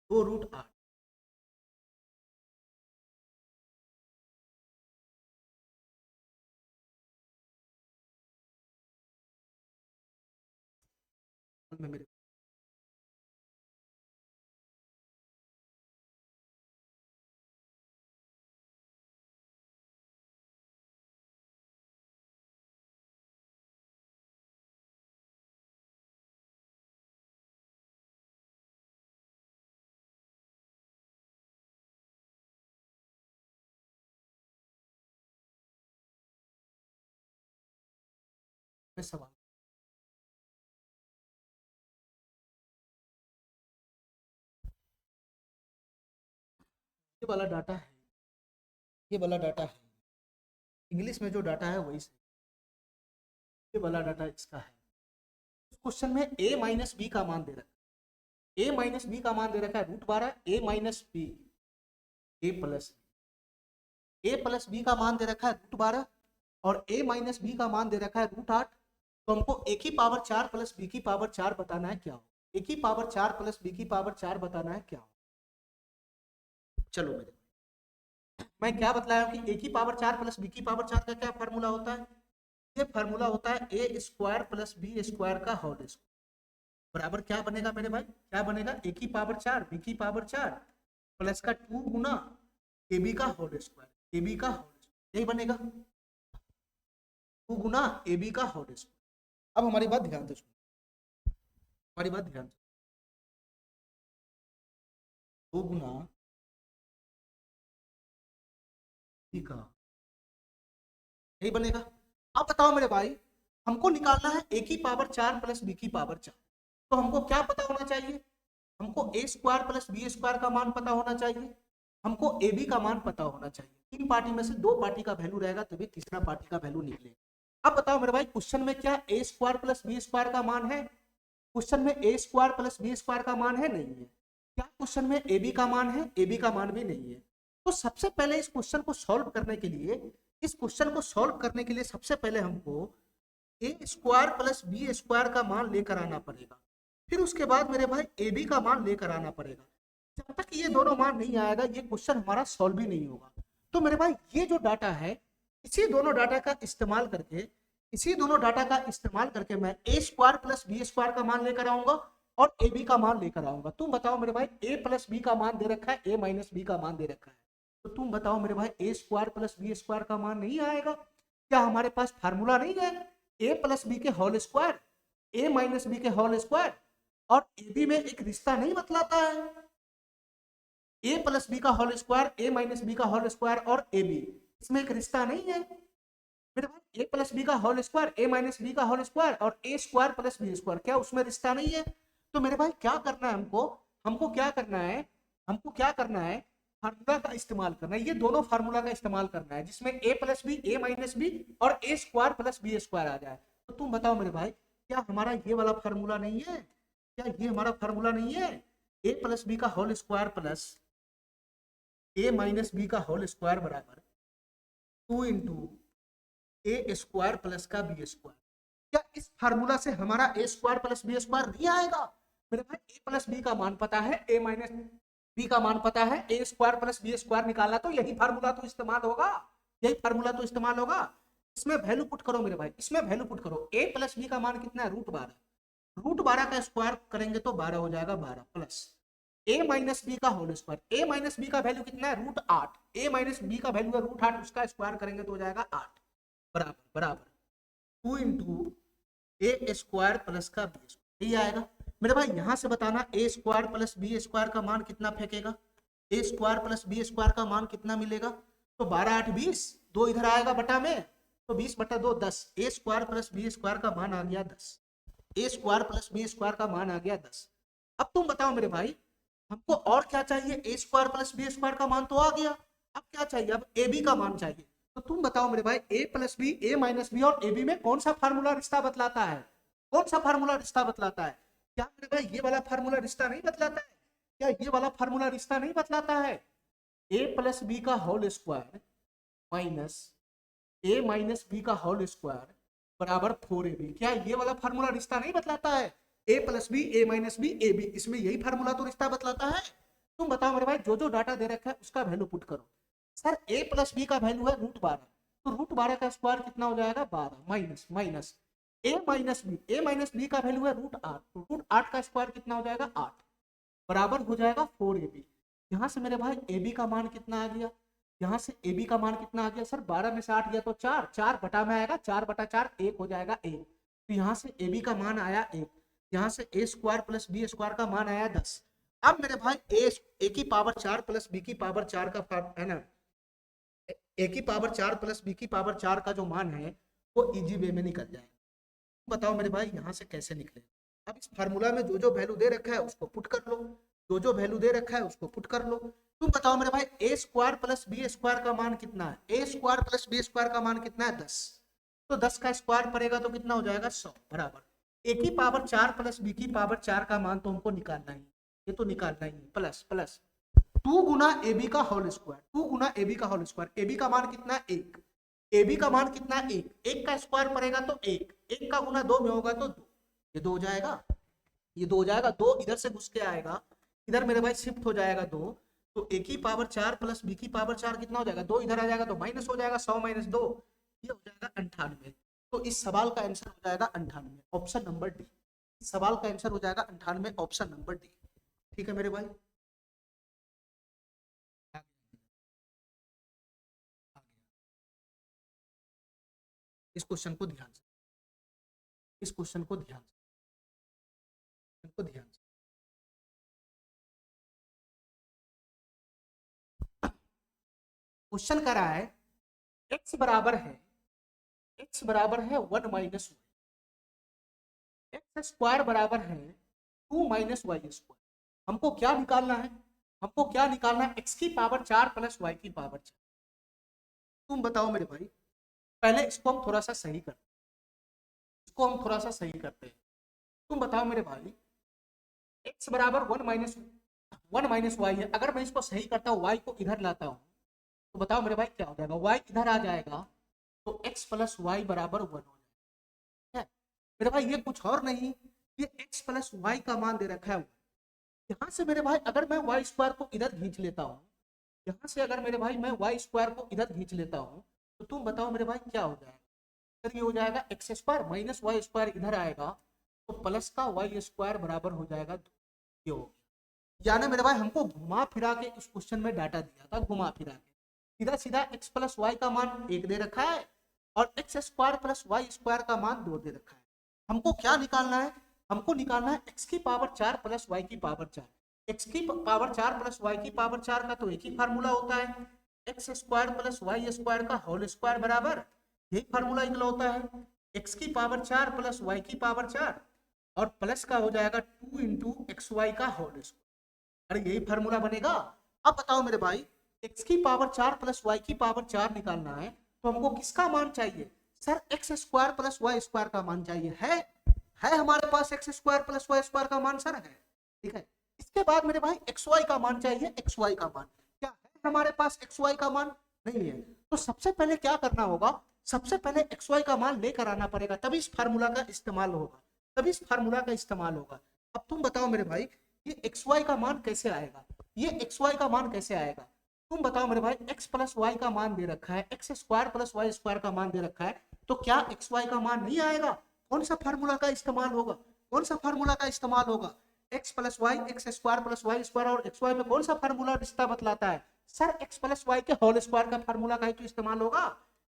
S1: 2 रूट 8। में मेरे सवाल, ये वाला डाटा है, ये वाला डाटा है, इंग्लिश में जो डाटा है वही सही, ये वाला डाटा इसका है। क्वेश्चन में ए माइनस बी का मान दे रखा है, ए माइनस बी का मान दे रखा है रूट 12, ए माइनस बी, ए प्लस बी का मान दे रखा है रूट 12 और ए माइनस बी का मान दे रखा है रूट 8। तो हमको ए की पावर 4 प्लस बी की पावर 4 बताना है क्या हो, ए की पावर 4 प्लस बी की पावर 4 बताना है क्या हो। चलो मेरे, मैं क्या बतलाया कि ए की पावर 4 प्लस बी की पावर 4 का क्या फार्मूला होता है? ये फार्मूला होता है a square plus b square का होल स्क्वायर बराबर क्या बनेगा मेरे भाई? क्या बनेगा? ए की पावर 4 बी की पावर 4 प्लस का 2 गुना ए बी का होल स्क्वायर, ए बी का होल स्क्वायर, यही बनेगा 2 गुना ए बी का होल स्क्वायर। अब हमारी बात ध्यान से सुनो, हमारी बात ध्यान से, 2 गुना बी का, यही बनेगा। अब बताओ मेरे भाई, हमको निकालना है ए की पावर 4 प्लस बी की पावर 4, तो हमको क्या पता होना चाहिए? हमको ए स्क्वायर प्लस बी स्क्वायर का मान पता होना चाहिए, हमको ए बी का मान पता होना चाहिए। तीन पार्टी में से दो पार्टी का वैल्यू रहेगा तभी तीसरा पार्टी का वैल्यू निकलेगा। अब बताओ मेरे भाई, क्वेश्चन में क्या ए स्क्वायर प्लस बी स्क्वायर का मान है? क्वेश्चन में ए स्क्वायर प्लस बी स्क्वायर का मान है? नहीं है। क्या क्वेश्चन में ए बी का मान है? ए बी का मान भी नहीं है। तो सबसे पहले इस क्वेश्चन को सॉल्व करने के लिए, सबसे पहले हमको ए स्क्वायर प्लस बी स्क्वायर का मान लेकर आना पड़ेगा। फिर उसके बाद मेरे भाई ए बी का मान लेकर आना पड़ेगा। जब तक ये दोनों मान नहीं आएगा ये क्वेश्चन हमारा सॉल्व ही नहीं होगा। तो मेरे भाई ये जो डाटा है, इसी दोनों डाटा का इस्तेमाल करके मैं ए स्क्वायर प्लस बी स्क्वायर का मान लेकर आऊंगा और ए बी का मान लेकर आऊंगा। तुम बताओ मेरे भाई, ए प्लस बी का मान दे रखा है, ए माइनस बी का मान दे रखा है, तो तुम बताओ मेरे भाई a square plus b square का मान नहीं आएगा? क्या हमारे पास फार्मूला नहीं है? ए प्लस बी के होल स्क्वायर, ए माइनस बी के होल स्क्वायर और ए बी में एक रिश्ता नहीं बतलाता है? ए प्लस बी का होल स्क्वायर, ए माइनस बी का होल स्क्वायर और ए बी, इसमें एक रिश्ता नहीं है मेरे भाई? ए प्लस बी का होल स्क्वायर, ए माइनस बी का होल स्क्वायर और ए स्क्वायर प्लस बी स्क्वायर, क्या उसमें रिश्ता नहीं है? तो मेरे भाई क्या करना है हमको क्या करना है, फार्मूला का इस्तेमाल करना है। ये दोनों फार्मूला का इस्तेमाल करना है जिसमें ए plus b, a minus B और ए स्क्वायर प्लस बी स्क्वायर आ जाए। तो तुम बताओ मेरे भाई, क्या हमारा ये वाला फार्मूला नहीं है? क्या ये हमारा फार्मूला नहीं है? ए प्लस बी का होल स्क्वायर प्लस ए माइनस बी का होल स्क्वायर बराबर 2 इंटू ए स्क्वायर प्लस का बी स्क्वायर। क्या इस फार्मूला से हमारा ए स्क्वायर प्लस बी स्क्वायर नहीं आएगा? मेरे भाई ए प्लस बी का मान पता है, ए माइनस बी का मान पता है, a square plus b square निकाला, तो यही फार्मूला तो इस्तेमाल होगा। इसमें वैल्यू पुट करो मेरे भाई, ए प्लस बी का मान कितना है? √12 का स्क्वायर करेंगे तो 12 हो जाएगा, 12 प्लस ए माइनस बी का होल स्क्वायर, ए माइनस बी का वैल्यू कितना है? √8, ए माइनस बी का वैल्यू है √8, उसका स्क्वायर करेंगे तो हो जाएगा 8 बराबर 2 इंटू ए स्क्वायर प्लस का बी स्क्वायर। यही आएगा मेरे भाई। यहां से बताना ए स्क्वायर प्लस बी स्क्वायर का मान कितना फेंकेगा? ए स्क्वायर प्लस बी स्क्वायर का मान कितना मिलेगा? तो 12 8 20, 2 इधर आएगा बटा में, तो 20 बटा 2 10। ए स्क्वायर प्लस बी स्क्वायर का मान आ गया 10। ए स्क्वायर प्लस बी स्क्वायर का मान आ गया 10। अब तुम बताओ मेरे भाई, हमको और क्या चाहिए? ए स्क्वायर प्लस बी स्क्वायर का मान तो आ गया, अब क्या चाहिए? अब ए बी का मान चाहिए। तो तुम बताओ मेरे भाई, a plus b, a minus B और ए बी में कौन सा फार्मूला रिश्ता बतलाता है? क्या मेरे भाई ये वाला फार्मूला रिश्ता नहीं बतलाता है? ए प्लस बी का होल स्क्वायर माइनस ए माइनस बी का होल स्क्वायर बराबर 4ab। क्या ये वाला फार्मूला रिश्ता नहीं बतलाता है? A plus b, a minus b, a b, इसमें यही फार्मूला तो रिश्ता बतलाता है। तुम बताओ मेरे भाई, जो डाटा दे रखा है उसका वैल्यू पुट करो। सर ए प्लस बी का वैल्यू है √12, तो √12 का स्क्वायर कितना हो जाएगा? 12 माइनस ए माइनस बी का वैल्यू है √8, तो √8 का स्क्वायर कितना हो जाएगा? 8 बराबर हो जाएगा 4ab। यहाँ से मेरे भाई ए बी का मान कितना आ गया? सर 12 में से 8 गया तो 4, 4 बटा में आएगा, 4 बटा 4 1 हो जाएगा 1। तो यहाँ से ए बी का मान आया 1। यहाँ से ए स्क्वायर प्लस बी स्क्वायर का मान आया 10। अब मेरे भाई ए की पावर 4 प्लस बी की पावर 4 का है ना, ए की पावर 4 प्लस बी की पावर 4 का जो मान है वो इजी वे में निकल जाए। बताओ मेरे भाई यहाँ से कैसे निकले? अब इस फार्मूला में जो वैल्यू दे रखा है उसको पुट कर लो, तुम बताओ मेरे भाई, a square plus b square का मान कितना है? A square plus b square का मान कितना है? 10। तो 10 का स्क्वायर पड़ेगा तो कितना हो जाएगा? 100 बराबर ए की पावर 4 प्लस बी की पावर 4 का मान तो हमको निकालना ही, ये तो निकालना ही, प्लस 2 गुना ए बी का होल स्क्वायर, ए बी का मान कितना है? 1। ए बी का मान कितना है? 1। 1 का स्क्वायर पड़ेगा तो 1, 1 का गुना 2 में होगा तो 2, ये 2 हो जाएगा, 2 इधर से घुस के आएगा, इधर मेरे भाई शिफ्ट हो जाएगा 2, तो ए की पावर 4 प्लस बी की पावर 4 कितना हो जाएगा? 2 इधर आ जाएगा तो माइनस हो जाएगा, 100 माइनस 2 ये हो जाएगा 98। तो इस सवाल का आंसर हो जाएगा 98, ऑप्शन नंबर डी। इस सवाल का आंसर हो जाएगा 98, ऑप्शन नंबर डी। ठीक है मेरे भाई, इस क्वेश्चन को ध्यान से, क्वेश्चन कर रहा है x बराबर है 1 माइनस वाई, एक्स स्क्वायर बराबर है 2 माइनस वाई स्क्वायर। हमको क्या निकालना है? x की पावर 4 प्लस वाई की पावर 4। तुम बताओ मेरे भाई, पहले इसको हम थोड़ा सा सही करते हैं। तुम बताओ मेरे भाई, x बराबर 1 माइनस 1 माइनस वाई है, अगर मैं इसको सही करता हूँ वाई को इधर लाता हूँ तो बताओ मेरे भाई क्या हो जाएगा, वाई इधर आ जाएगा तो एक्स प्लस वाई बराबर 1 हो जाएगा। है मेरे भाई ये कुछ और नहीं, ये एक्स प्लस वाई का मान दे रखा है। यहाँ से मेरे भाई अगर मैं वाई स्क्वायर को इधर खींच लेता हूँ, यहाँ से अगर मेरे भाई मैं वाई स्क्वायर को इधर खींच लेता हूँ तो तुम बताओ मेरे भाई क्या हो जाएगा। फिर ये हो जाएगा x square minus y square इधर आएगा तो प्लस का वाई स्क्वायर बराबर हो जाएगा ये हो गया। यानी मेरे भाई हमको घुमा फिरा के इस क्वेश्चन में डाटा दिया था, घुमा फिरा के सीधा सीधा एक्स प्लस वाई का मान 1 दे रखा है और x square plus y square का मान 2 दे रखा है। हमको क्या निकालना है, हमको निकालना है एक्स की पावर 4 प्लस वाई की पावर 4। एक्स की पावर 4 प्लस वाई की पावर 4 का तो एक ही फार्मूला होता है, x square plus y square का होल स्क्वायर बराबर, यही फार्मूला निकला होता है एक्स की पावर 4 प्लस वाई की पावर 4 और प्लस का हो जाएगा 2 इंटू एक्स वाई का होल स्क्वायर। अरे यही फार्मूला बनेगा। अब बताओ मेरे भाई एक्स की पावर 4 प्लस वाई की पावर 4 निकालना है तो हमको किसका मान चाहिए, sir x square plus y square का मान चाहिए। है हमारे पास x square plus y square का मान सर है, ठीक है। इसके बाद मेरे भाई एक्स वाई का मान चाहिए, एक्स वाई का मान क्या है हमारे पास, एक्स वाई का मान नहीं है। तो सबसे पहले क्या करना होगा, सबसे पहले एक्स वाई का मान लेकर आना पड़ेगा, तभी इस फार्मूला का इस्तेमाल होगा, तभी इस फार्मूला का इस्तेमाल होगा। अब तुम बताओ मेरे भाई ये एक्स वाई का मान कैसे आएगा, ये एक्स वाई का मान कैसे आएगा। तुम बताओ मेरे भाई एक्स प्लस वाई का मान दे रखा है, x square plus y square का मान दे रखा है, तो क्या एक्स वाई का मान नहीं आएगा। कौन सा फार्मूला का इस्तेमाल होगा, कौन सा फार्मूला का इस्तेमाल होगा, x plus y x square plus y square और एक्स वाई में कौन सा फार्मूला रिश्ता बतलाता है, सर एक्स प्लस वाई के होल स्क्वायर का फार्मूला का ही तो इस्तेमाल होगा,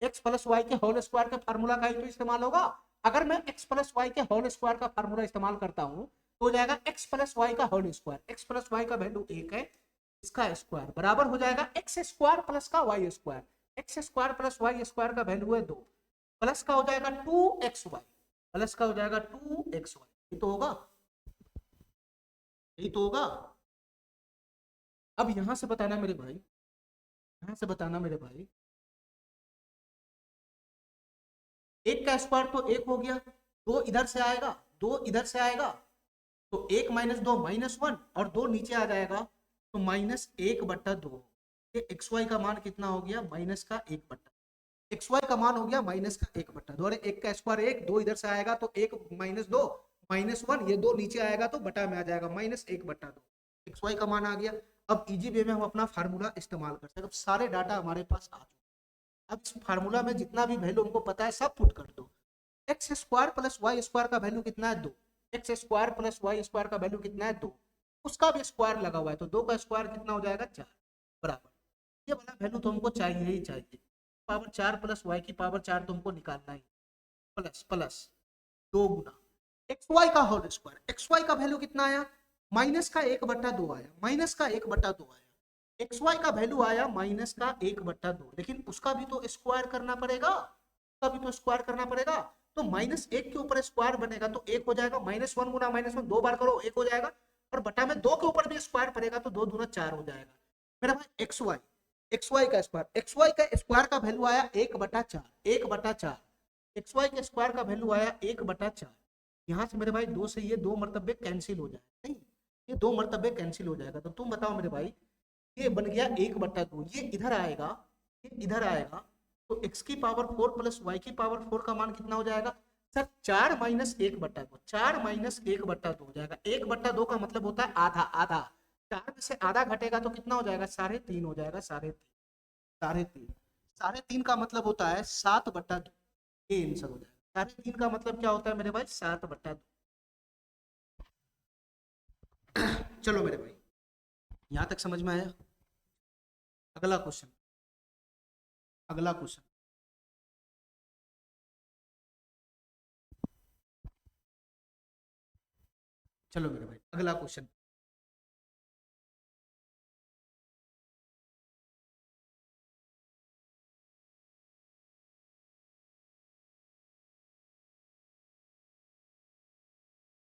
S1: एक्स प्लस वाई के होल स्क्वायर का फार्मूला का ही तो इस्तेमाल होगा। अगर मैं एक्स प्लस वाई के होल स्क्वायर का फार्मूला इस्तेमाल करता हूं तो हो जाएगा एक्स प्लस वाई का whole square, x plus y का वैल्यू 1 है, इसका स्क्वायर बराबर हो जाएगा एक्स स्क्वायर प्लस का y square, x square plus y square का वैल्यू है 2, प्लस का हो जाएगा 2xy, प्लस का हो जाएगा 2xy, ये तो होगा, यही तो होगा। अब यहां से बताना मेरे भाई, यहां से बताना मेरे भाई, एक का स्क्वायर तो एक हो गया, दो इधर से आएगा, दो इधर से आएगा तो 1 - 2 -1 और 2 नीचे आ जाएगा तो -1/2। ये एक्स वाई का मान कितना हो गया, माइनस का 1/2, एक्स वाई का मान हो गया माइनस का 1/2। अरे एक का स्क्वायर एक, दो इधर से आएगा तो 1 - 2 -1, ये दो नीचे आएगा तो बटा में आ जाएगा -1/2, एक्स वाई का मान आ गया। अब इजी वे में हम अपना फार्मूला इस्तेमाल कर सकते हैं, अब सारे डाटा हमारे पास आ चुके। अब इस फार्मूला में जितना भी वैल्यू हमको पता है सब पुट कर दो। X square plus y square का वैल्यू कितना है 2, x square plus y square का वैल्यू कितना है 2, उसका भी स्क्वायर लगा हुआ है तो 2 का स्क्वायर कितना हो जाएगा 4 बराबर, ये वाला वैल्यू तो हमको चाहिए ही चाहिए, पावर 4 प्लस वाई की पावर 4 तुमको निकालना ही, प्लस प्लस 2 गुना एक्स वाई का होल स्क्वायर, एक्स वाई का वैल्यू कितना आया -1/2 आया, -1/2 आया, एक्स वाई का वैल्यू आया -1/2, लेकिन उसका भी तो स्क्वायर करना पड़ेगा, उसका भी तो स्क्वायर करना पड़ेगा। तो -1 के ऊपर स्क्वायर बनेगा तो 1 हो जाएगा, -1 गुना -1 दो बार करो 1 हो जाएगा, और बटा में 2 के ऊपर भी स्क्वायर पड़ेगा तो 2 दूना 4 हो जाएगा। मेरा भाई एक्स वाई का स्क्वायर, एक्स वाई का स्क्वायर का वैल्यू आया 1/4, 1/4, एक्स वाई के स्क्वायर का वैल्यू आया 1/4। यहाँ से मेरे भाई 2 से ये 2 मरतबे कैंसिल हो जाएगा, नहीं ये 2 मरतबे कैंसिल हो जाएगा, तो तुम बताओ मेरे भाई ये बन गया 1/2, ये इधर आएगा, ये इधर आएगा तो x की पावर 4 प्लस वाई की पावर 4 का मान कितना हो जाएगा, सर 4 - 1/2, 4 - 1/2 हो जाएगा, 1/2 का मतलब होता है आधा, आधा 4 में से आधा घटेगा तो कितना हो जाएगा 3.5 हो जाएगा, 3.5, 3.5, 3.5 का मतलब होता है 7/2, ये आंसर हो जाएगा। 3.5 का मतलब क्या होता है मेरे भाई 7/2। चलो मेरे भाई यहां तक समझ में आया। अगला क्वेश्चन, अगला क्वेश्चन, चलो मेरे भाई अगला क्वेश्चन,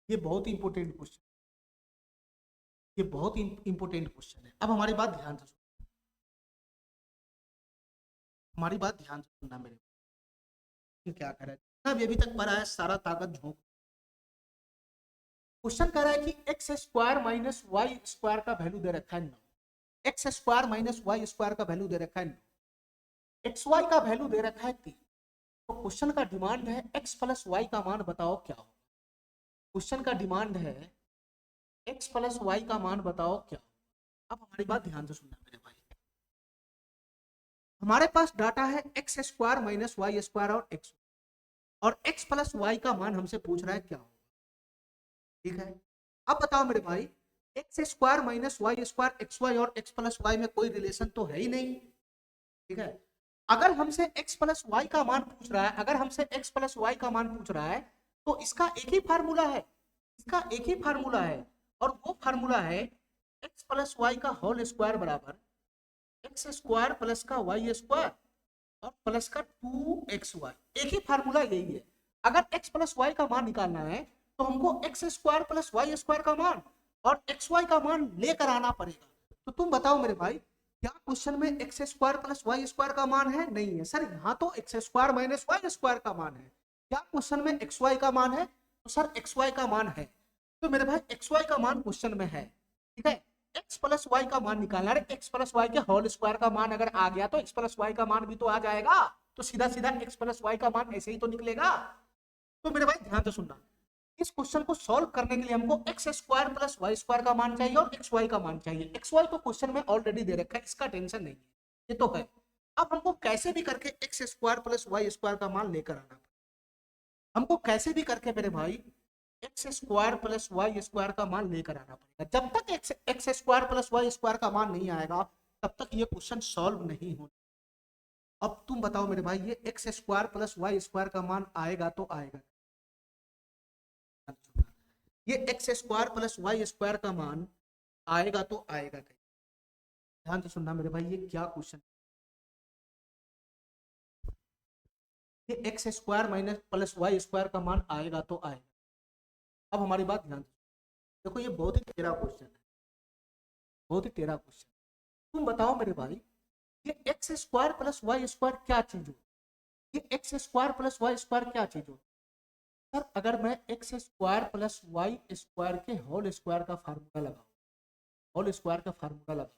S1: ये बहुत ही इंपॉर्टेंट क्वेश्चन, ये बहुत ही इंपॉर्टेंट क्वेश्चन है। अब हमारी बात ध्यान से सुनो, हमारी बात ध्यान से सुनना मेरे, क्या कह रहा है, अब अभी तक पढ़ा है सारा ताकत झोंक, क्वेश्चन कह रहा है कि x square minus y square का वैल्यू दे रखा है 9, x square minus y square का वैल्यू दे रखा है 9, एक्स वाई का वैल्यू दे रखा है 3। तो क्वेश्चन का डिमांड है एक्स प्लस वाई का मान बताओ क्या होगा। क्वेश्चन का डिमांड है एक्स प्लस वाई का मान बताओ क्या। अब हमारी बात ध्यान से सुनना मेरे भाई, हमारे पास डाटा है x square minus y square और एक्स प्लस वाई का मान हमसे पूछ रहा है क्या होगा। ठीक है, अब बताओ मेरे भाई, x square minus y square x y और एक्स प्लस वाई में कोई रिलेशन तो है ही नहीं। ठीक है, अगर हमसे x प्लस वाई का मान पूछ रहा है, अगर हमसे x प्लस वाई का मान पूछ रहा है तो इसका एक ही फार्मूला है, इसका एक ही फार्मूला है और वो फार्मूला है x प्लस वाई का होल स्क्वायर बराबर एक्स स्क्वायर प्लस का वाई स्क्वायर और प्लस का 2xy। एक ही फार्मूला यही है। अगर x प्लस वाई का मान निकालना है तो हमको x square plus y square का मान और एक्स वाई का मान लेकर आना पड़ेगा। तो तुम बताओ मेरे भाई, क्या क्वेश्चन में x square plus y square का मान है? नहीं है सर, यहाँ तो x square minus y square का मान है। क्या क्वेश्चन में एक्स वाई का मान है? तो सर एक्स वाई का मान है। तो मेरे भाई एक्स वाई का मान क्वेश्चन में है। ठीक है, एक्स प्लस वाई का मान निकालना है, एक्स प्लस वाई के होल स्क्वायर का मान अगर आ गया तो एक्स प्लस वाई का मान भी तो आ जाएगा। तो सीधा सीधा एक्स प्लस वाई का मान ऐसे ही तो निकलेगा। तो मेरे भाई ध्यान से सुनना, इस क्वेश्चन को सॉल्व करने के लिए हमको x square plus y square का मान चाहिए और एक्स वाई का मान चाहिए। एक्स वाई तो क्वेश्चन में ऑलरेडी दे रखा है, इसका टेंशन नहीं है, ये तो है। अब हमको कैसे भी करके x square plus y square का मान लेकर आना पड़ेगा। हमको कैसे भी करके मेरे भाई x square plus y square का मान लेकर आना पड़ेगा। जब तक x square plus y square का मान नहीं आएगा तब तक ये क्वेश्चन सॉल्व नहीं होगा। अब तुम बताओ मेरे भाई, ये x square plus y square का मान आएगा तो आएगा, ये x square plus y square का मान आएगा तो आएगा कहीं। ध्यान से सुनना मेरे भाई, ये क्या क्वेश्चन, ये x square minus plus y square का मान आएगा तो आएगा। अब हमारी बात ध्यान से देखो, ये बहुत ही टेढ़ा क्वेश्चन है, बहुत ही टेढ़ा क्वेश्चन। तुम बताओ मेरे भाई, ये x square plus y square क्या चीज हो, ये x square plus y square क्या चीज हो। सर अगर मैं x square plus y square के होल स्क्वायर का फार्मूला लगाऊं, होल स्क्वायर का फार्मूला लगाऊं,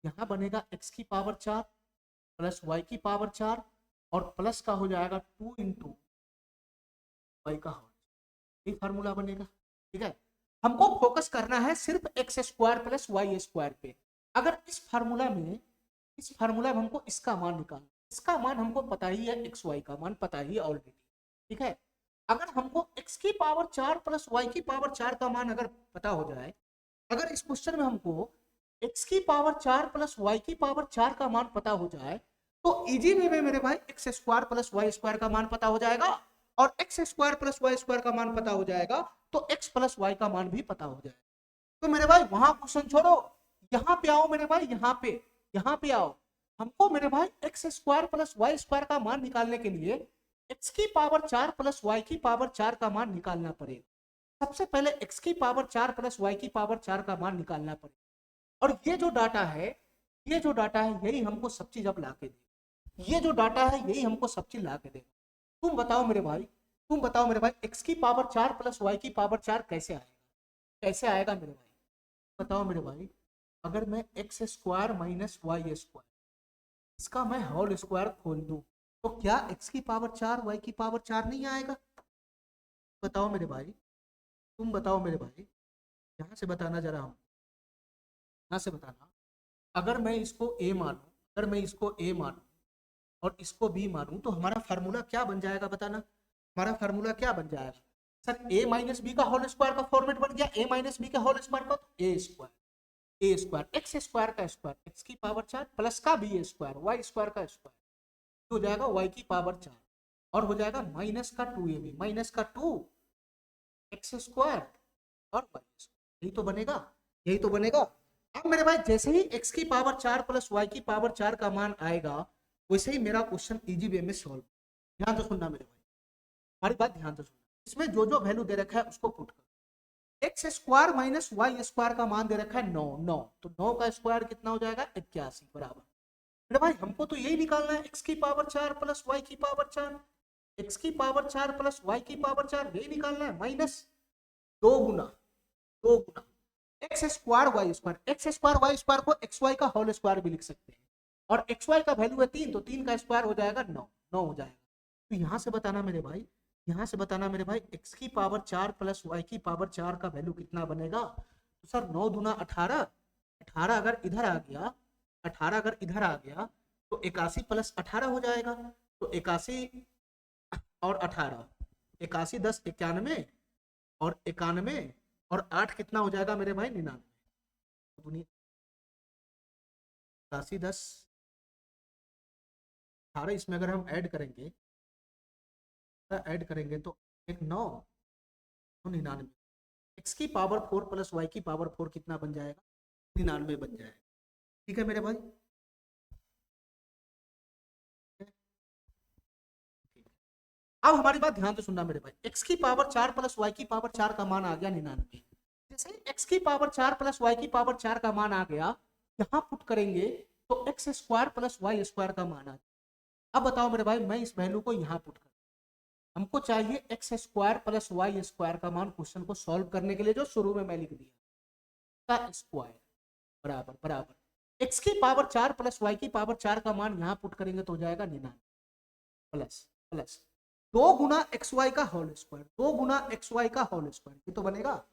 S1: यहाँ बनेगा एक्स की पावर 4 प्लस वाई की पावर 4 और प्लस का हो जाएगा 2 इंटू वाई का होल, ये फार्मूला बनेगा। ठीक है, हमको फोकस करना है सिर्फ x square plus y square पे। अगर इस फार्मूला में हमको इसका मान निकालना, इसका मान हमको पता ही है, एक्स वाई का मान पता ही है ऑलरेडी। ठीक है, अगर हमको x की पावर 4 प्लस वाई की पावर 4 का मान अगर पता हो जाए, अगर इस क्वेश्चन में हमको x की पावर 4 प्लस वाई की पावर 4 का मान पता हो जाए तो इजी वे में मेरे भाई x square plus y square का मान पता हो जाएगा और x square plus y square का मान पता हो जाएगा तो एक्स प्लस वाई का मान भी पता हो जाएगा। तो मेरे भाई वहां क्वेश्चन छोड़ो, यहाँ पे आओ मेरे भाई, यहाँ पे आओ। हमको मेरे भाई x square plus y square का मान निकालने के लिए x की पावर 4 प्लस वाई की पावर 4 का मान निकालना पड़ेगा। सबसे पहले x की पावर 4 प्लस वाई की पावर 4 का मान निकालना पड़ेगा और ये जो डाटा है, ये जो डाटा है यही हमको सब चीज अब ला के दे, ये जो डाटा है यही हमको सब चीज ला के दे। तुम बताओ मेरे भाई, तुम बताओ मेरे भाई, x की पावर 4 प्लस वाई की पावर 4 कैसे आएगा, कैसे आएगा मेरे भाई, बताओ मेरे भाई। अगर मैं x square minus y square इसका मैं होल स्क्वायर खोल दूं तो क्या x की पावर 4 y की पावर 4 नहीं आएगा? बताओ मेरे भाई, तुम बताओ मेरे भाई, यहाँ से बताना जरा, हम यहाँ से बताना। अगर मैं इसको a मानूं, अगर मैं इसको a मानूं और इसको b मानूं तो हमारा फार्मूला क्या बन जाएगा बताना, हमारा फार्मूला क्या बन जाएगा। सर a माइनस बी का होल स्क्वायर का फॉर्मेट बन गया, a माइनस बी का होल स्क्वायर का a स्क्वायर एक्स स्क्वायर का स्क्वायर x की पावर 4 प्लस का b स्क्वायर वाई स्क्वायर का स्क्वायर हो जाएगा y की पावर 4 और हो जाएगा माइनस का 2ab माइनस का 2 एक्स स्क्वायर और वाई स्क्वायर, यही तो बनेगा, यही तो बनेगा। अब मेरे भाई जैसे ही x की पावर 4 प्लस वाई की पावर 4 का मान आएगा वैसे ही मेरा क्वेश्चन इजी वे में सॉल्व। ध्यान से सुनना मेरे भाई, हमारी बात ध्यान से सुनना, इसमें जो जो वैल्यू दे रखा है उसको पुट कर। X square minus y square का मान दे रखा है 9, तो 9 का स्क्वायर कितना हो जाएगा 81 बराबर। मेरे भाई हमको तो यही निकालना है, x की पावर 4 प्लस वाई की पावर 4, x की पावर 4 प्लस वाई की पावर 4 यही निकालना है, माइनस दो गुना, दो गुना x square y square, x square y square को एक्स वाई का होल स्क्वायर भी लिख सकते हैं, और एक्स वाई का वैल्यू है 3, तो 3 का स्क्वायर हो जाएगा 9, 9 हो जाएगा। तो यहां से बताना मेरे भाई, यहां से बताना मेरे भाई x की पावर 4 प्लस वाई की पावर 4 का वैल्यू कितना बनेगा। तो सर 9 दूना 18, 18 अगर इधर आ गया, 18 अगर इधर आ गया तो 81 प्लस 18 हो जाएगा। तो 81 और 18, 81 10 91, और 91 और 8 कितना हो जाएगा मेरे भाई 99। 81 10 18, इसमें अगर हम ऐड करेंगे, तो एक 9 तो 99, एक्स की पावर 4 प्लस वाई की पावर 4 कितना बन जाएगा, 99 बन जाएगा। ठीक है मेरे भाई, अब हमारी बात ध्यान से सुनना मेरे भाई, x की पावर 4 प्लस वाई की पावर 4 का मान आ गया 99। जैसे x की पावर 4 प्लस वाई की पावर 4 का मान आ गया, यहां पुट करेंगे तो x square plus y square का मान आ। अब बताओ मेरे भाई, मैं इस वैल्यू को यहां पुट कर, हमको चाहिए x square plus y square का मान, क्वेश्चन को सॉल्व करने के लिए जो शुरू में मैं लिख दिया का स्क्वायर बराबर बराबर एक्स की पावर 4 प्लस वाई की पावर 4 का मान यहां पुट करेंगे तो हो जाएगा 99 प्लस प्लस 2 गुना एक्स वाई का होल स्क्वायर, 2 गुना एक्स वाई का होल स्क्वायर, ये तो बनेगा।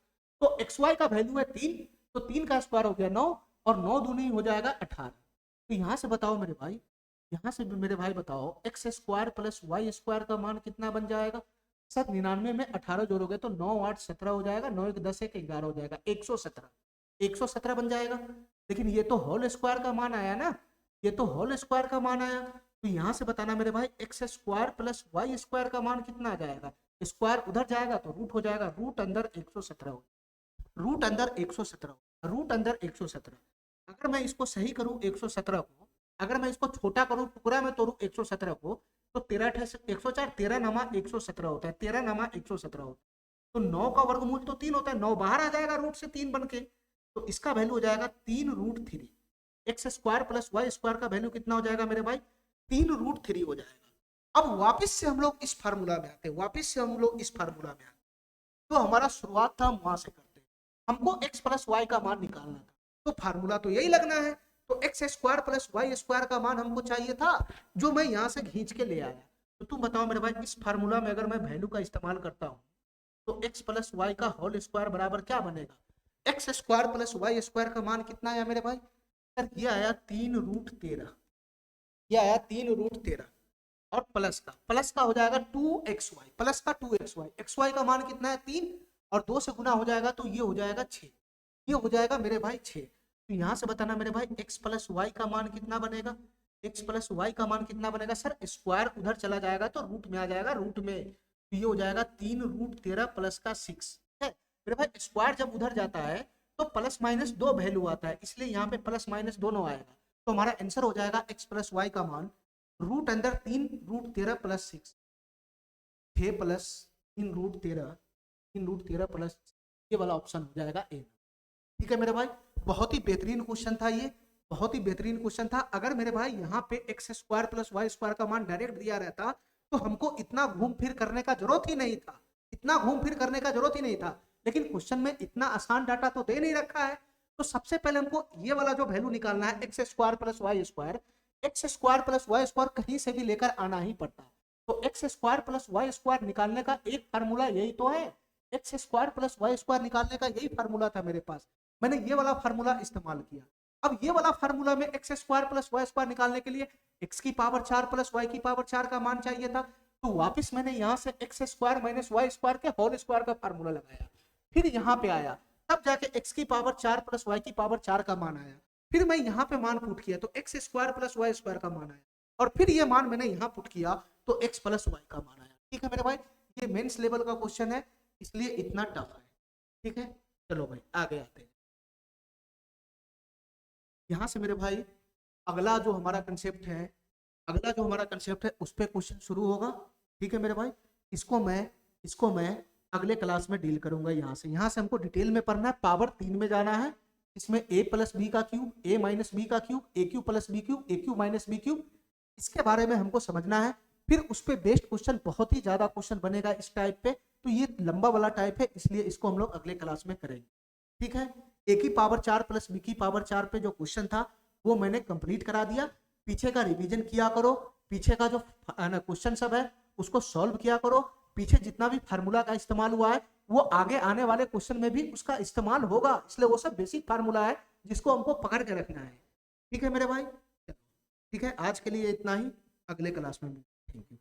S1: तो एक्स वाई का वैल्यू है 3, तो 3 का स्क्वायर हो गया 9, और 9 दूनी हो जाएगा 18। तो यहां से बताओ मेरे भाई, यहां से मेरे भाई बताओ x square plus y square का मान कितना बन जाएगा। सर 99 में 18 जोड़ोगे तो 9 8 17 हो जाएगा, 9 1 10 1 11 हो जाएगा, 117, 117 बन जाएगा। लेकिन ये तो होल स्क्वायर का मान आया ना, ये तो होल स्क्वायर का मान आया। तो यहां से बताना मेरे भाई x square plus y square का मान कितना आ जाएगा। स्क्वायर उधर जाएगा तो रूट हो जाएगा, रूट अंदर 117 हो, रूट अंदर 117, रूट अंदर 117। अगर मैं इसको सही करूं 117 को, अगर मैं इसको छोटा करूं टुकड़ा में तोड़ू 117 को, तो 13 104, 13 नमा 117 होता है, 13 नमा 117 होता है। तो 9 का वर्गमूल तो 3 होता है, 9 बाहर आ जाएगा रूट से 3 बन के, तो इसका वैल्यू हो जाएगा 3√3। X square plus y square का वैल्यू कितना हो जाएगा मेरे भाई, 3√3 हो जाएगा। अब वापस से हम लोग इस फार्मूला में आते हैं, वापस से हम लोग इस फार्मूला में आते, तो हमारा शुरुआत था हम वहां से करते हैं, हमको x प्लस वाई का मान निकालना था, तो फार्मूला तो यही लगना है। तो x square plus y square का मान हमको चाहिए था, जो मैं यहां से खींच के ले आया। तो तुम बताओ मेरे भाई, इस फार्मूला में अगर मैं वैल्यू का इस्तेमाल करता हूं तो x प्लस वाई का होल स्क्वायर बराबर क्या बनेगा, x square plus y square का मान कितना आया मेरे भाई। सर ये आया 3√13, ये आया 3√13, और प्लस का हो जाएगा 2xy, प्लस का 2xy, xy का मान कितना है 3, और 2 से गुना हो जाएगा तो ये हो जाएगा 6, ये हो जाएगा मेरे भाई 6। तो यहां से बताना मेरे भाई x प्लस वाई का मान कितना बनेगा, x प्लस वाई का मान कितना बनेगा। सर स्क्वायर उधर चला जाएगा तो रूट में आ जाएगा, रूट में, तो ये हो जाएगा 3√13 प्लस का 6 है मेरे भाई। स्क्वायर जब उधर जाता है तो प्लस माइनस 2 वैल्यू आता है, इसलिए यहाँ पे प्लस माइनस दोनों आएगा। तो हमारा आंसर हो जाएगा x प्लस वाई का मान रूट अंदर 3√13 प्लस 6, 6 प्लस 3√13, 3√13 प्लस, ये वाला ऑप्शन हो जाएगा ए। ठीक है मेरे भाई, बहुत ही बेहतरीन क्वेश्चन था ये, बहुत ही बेहतरीन क्वेश्चन था। अगर मेरे भाई यहाँ पे x square plus y square का मान डायरेक्ट दिया रहता तो हमको इतना घूम फिर करने का जरूरत ही नहीं था, इतना घूम फिर करने का जरूरत ही नहीं था। लेकिन क्वेश्चन में इतना आसान डाटा तो दे नहीं रखा है, तो सबसे पहले हमको ये वाला जो वैल्यू निकालना है x square plus y square, x square plus y square कहीं से भी लेकर आना ही पड़ता है। तो x square plus y square निकालने का एक फार्मूला यही तो है, x square plus y square निकालने का यही फार्मूला था मेरे पास, मैंने ये वाला फार्मूला इस्तेमाल किया। अब ये वाला फार्मूला में x square plus y square निकालने के लिए एक्स की पावर 4 प्लस वाई की पावर 4 का मान चाहिए था, तो वापस मैंने यहाँ से x square minus y square के होल स्क्वायर का फार्मूला लगाया, फिर यहाँ पे आया, तब जाके एक्स की पावर 4 प्लस वाई की पावर 4 का मान आया, फिर मैं यहाँ पे मान पुट किया तो x square plus y square का मान आया, और फिर ये मान मैंने यहाँ पुट किया तो एक्स प्लस वाई का मान आया। ठीक है मेरे भाई, ये मेंस लेवल का क्वेश्चन है इसलिए इतना टफ है। ठीक है, चलो भाई आगे आते हैं। यहाँ से मेरे भाई अगला जो हमारा कंसेप्ट है, अगला जो हमारा कंसेप्ट है उस पर क्वेश्चन शुरू होगा। ठीक है मेरे भाई, इसको मैं अगले क्लास में डील करूंगा। यहाँ से हमको डिटेल में पढ़ना है, पावर 3 में जाना है, इसमें a प्लस बी का क्यूब, a माइनस बी का क्यूब, ए क्यूब प्लस बी क्यूब, ए क्यूब माइनस बी क्यूब, इसके बारे में हमको समझना है। फिर उस पर बेस्ड क्वेश्चन, बहुत ही ज्यादा क्वेश्चन बनेगा इस टाइप पे, तो ये लंबा वाला टाइप है, इसलिए इसको हम लोग अगले क्लास में करेंगे। ठीक है, ए की पावर 4 प्लस बी की पावर 4 पे जो क्वेश्चन था वो मैंने कंप्लीट करा दिया। पीछे का रिवीजन किया करो, पीछे का जो क्वेश्चन सब है उसको सॉल्व किया करो। पीछे जितना भी फार्मूला का इस्तेमाल हुआ है वो आगे आने वाले क्वेश्चन में भी उसका इस्तेमाल होगा, इसलिए वो सब बेसिक फार्मूला है जिसको हमको पकड़ के रखना है। ठीक है मेरे भाई, ठीक है, आज के लिए इतना ही, अगले क्लास में। Thank you.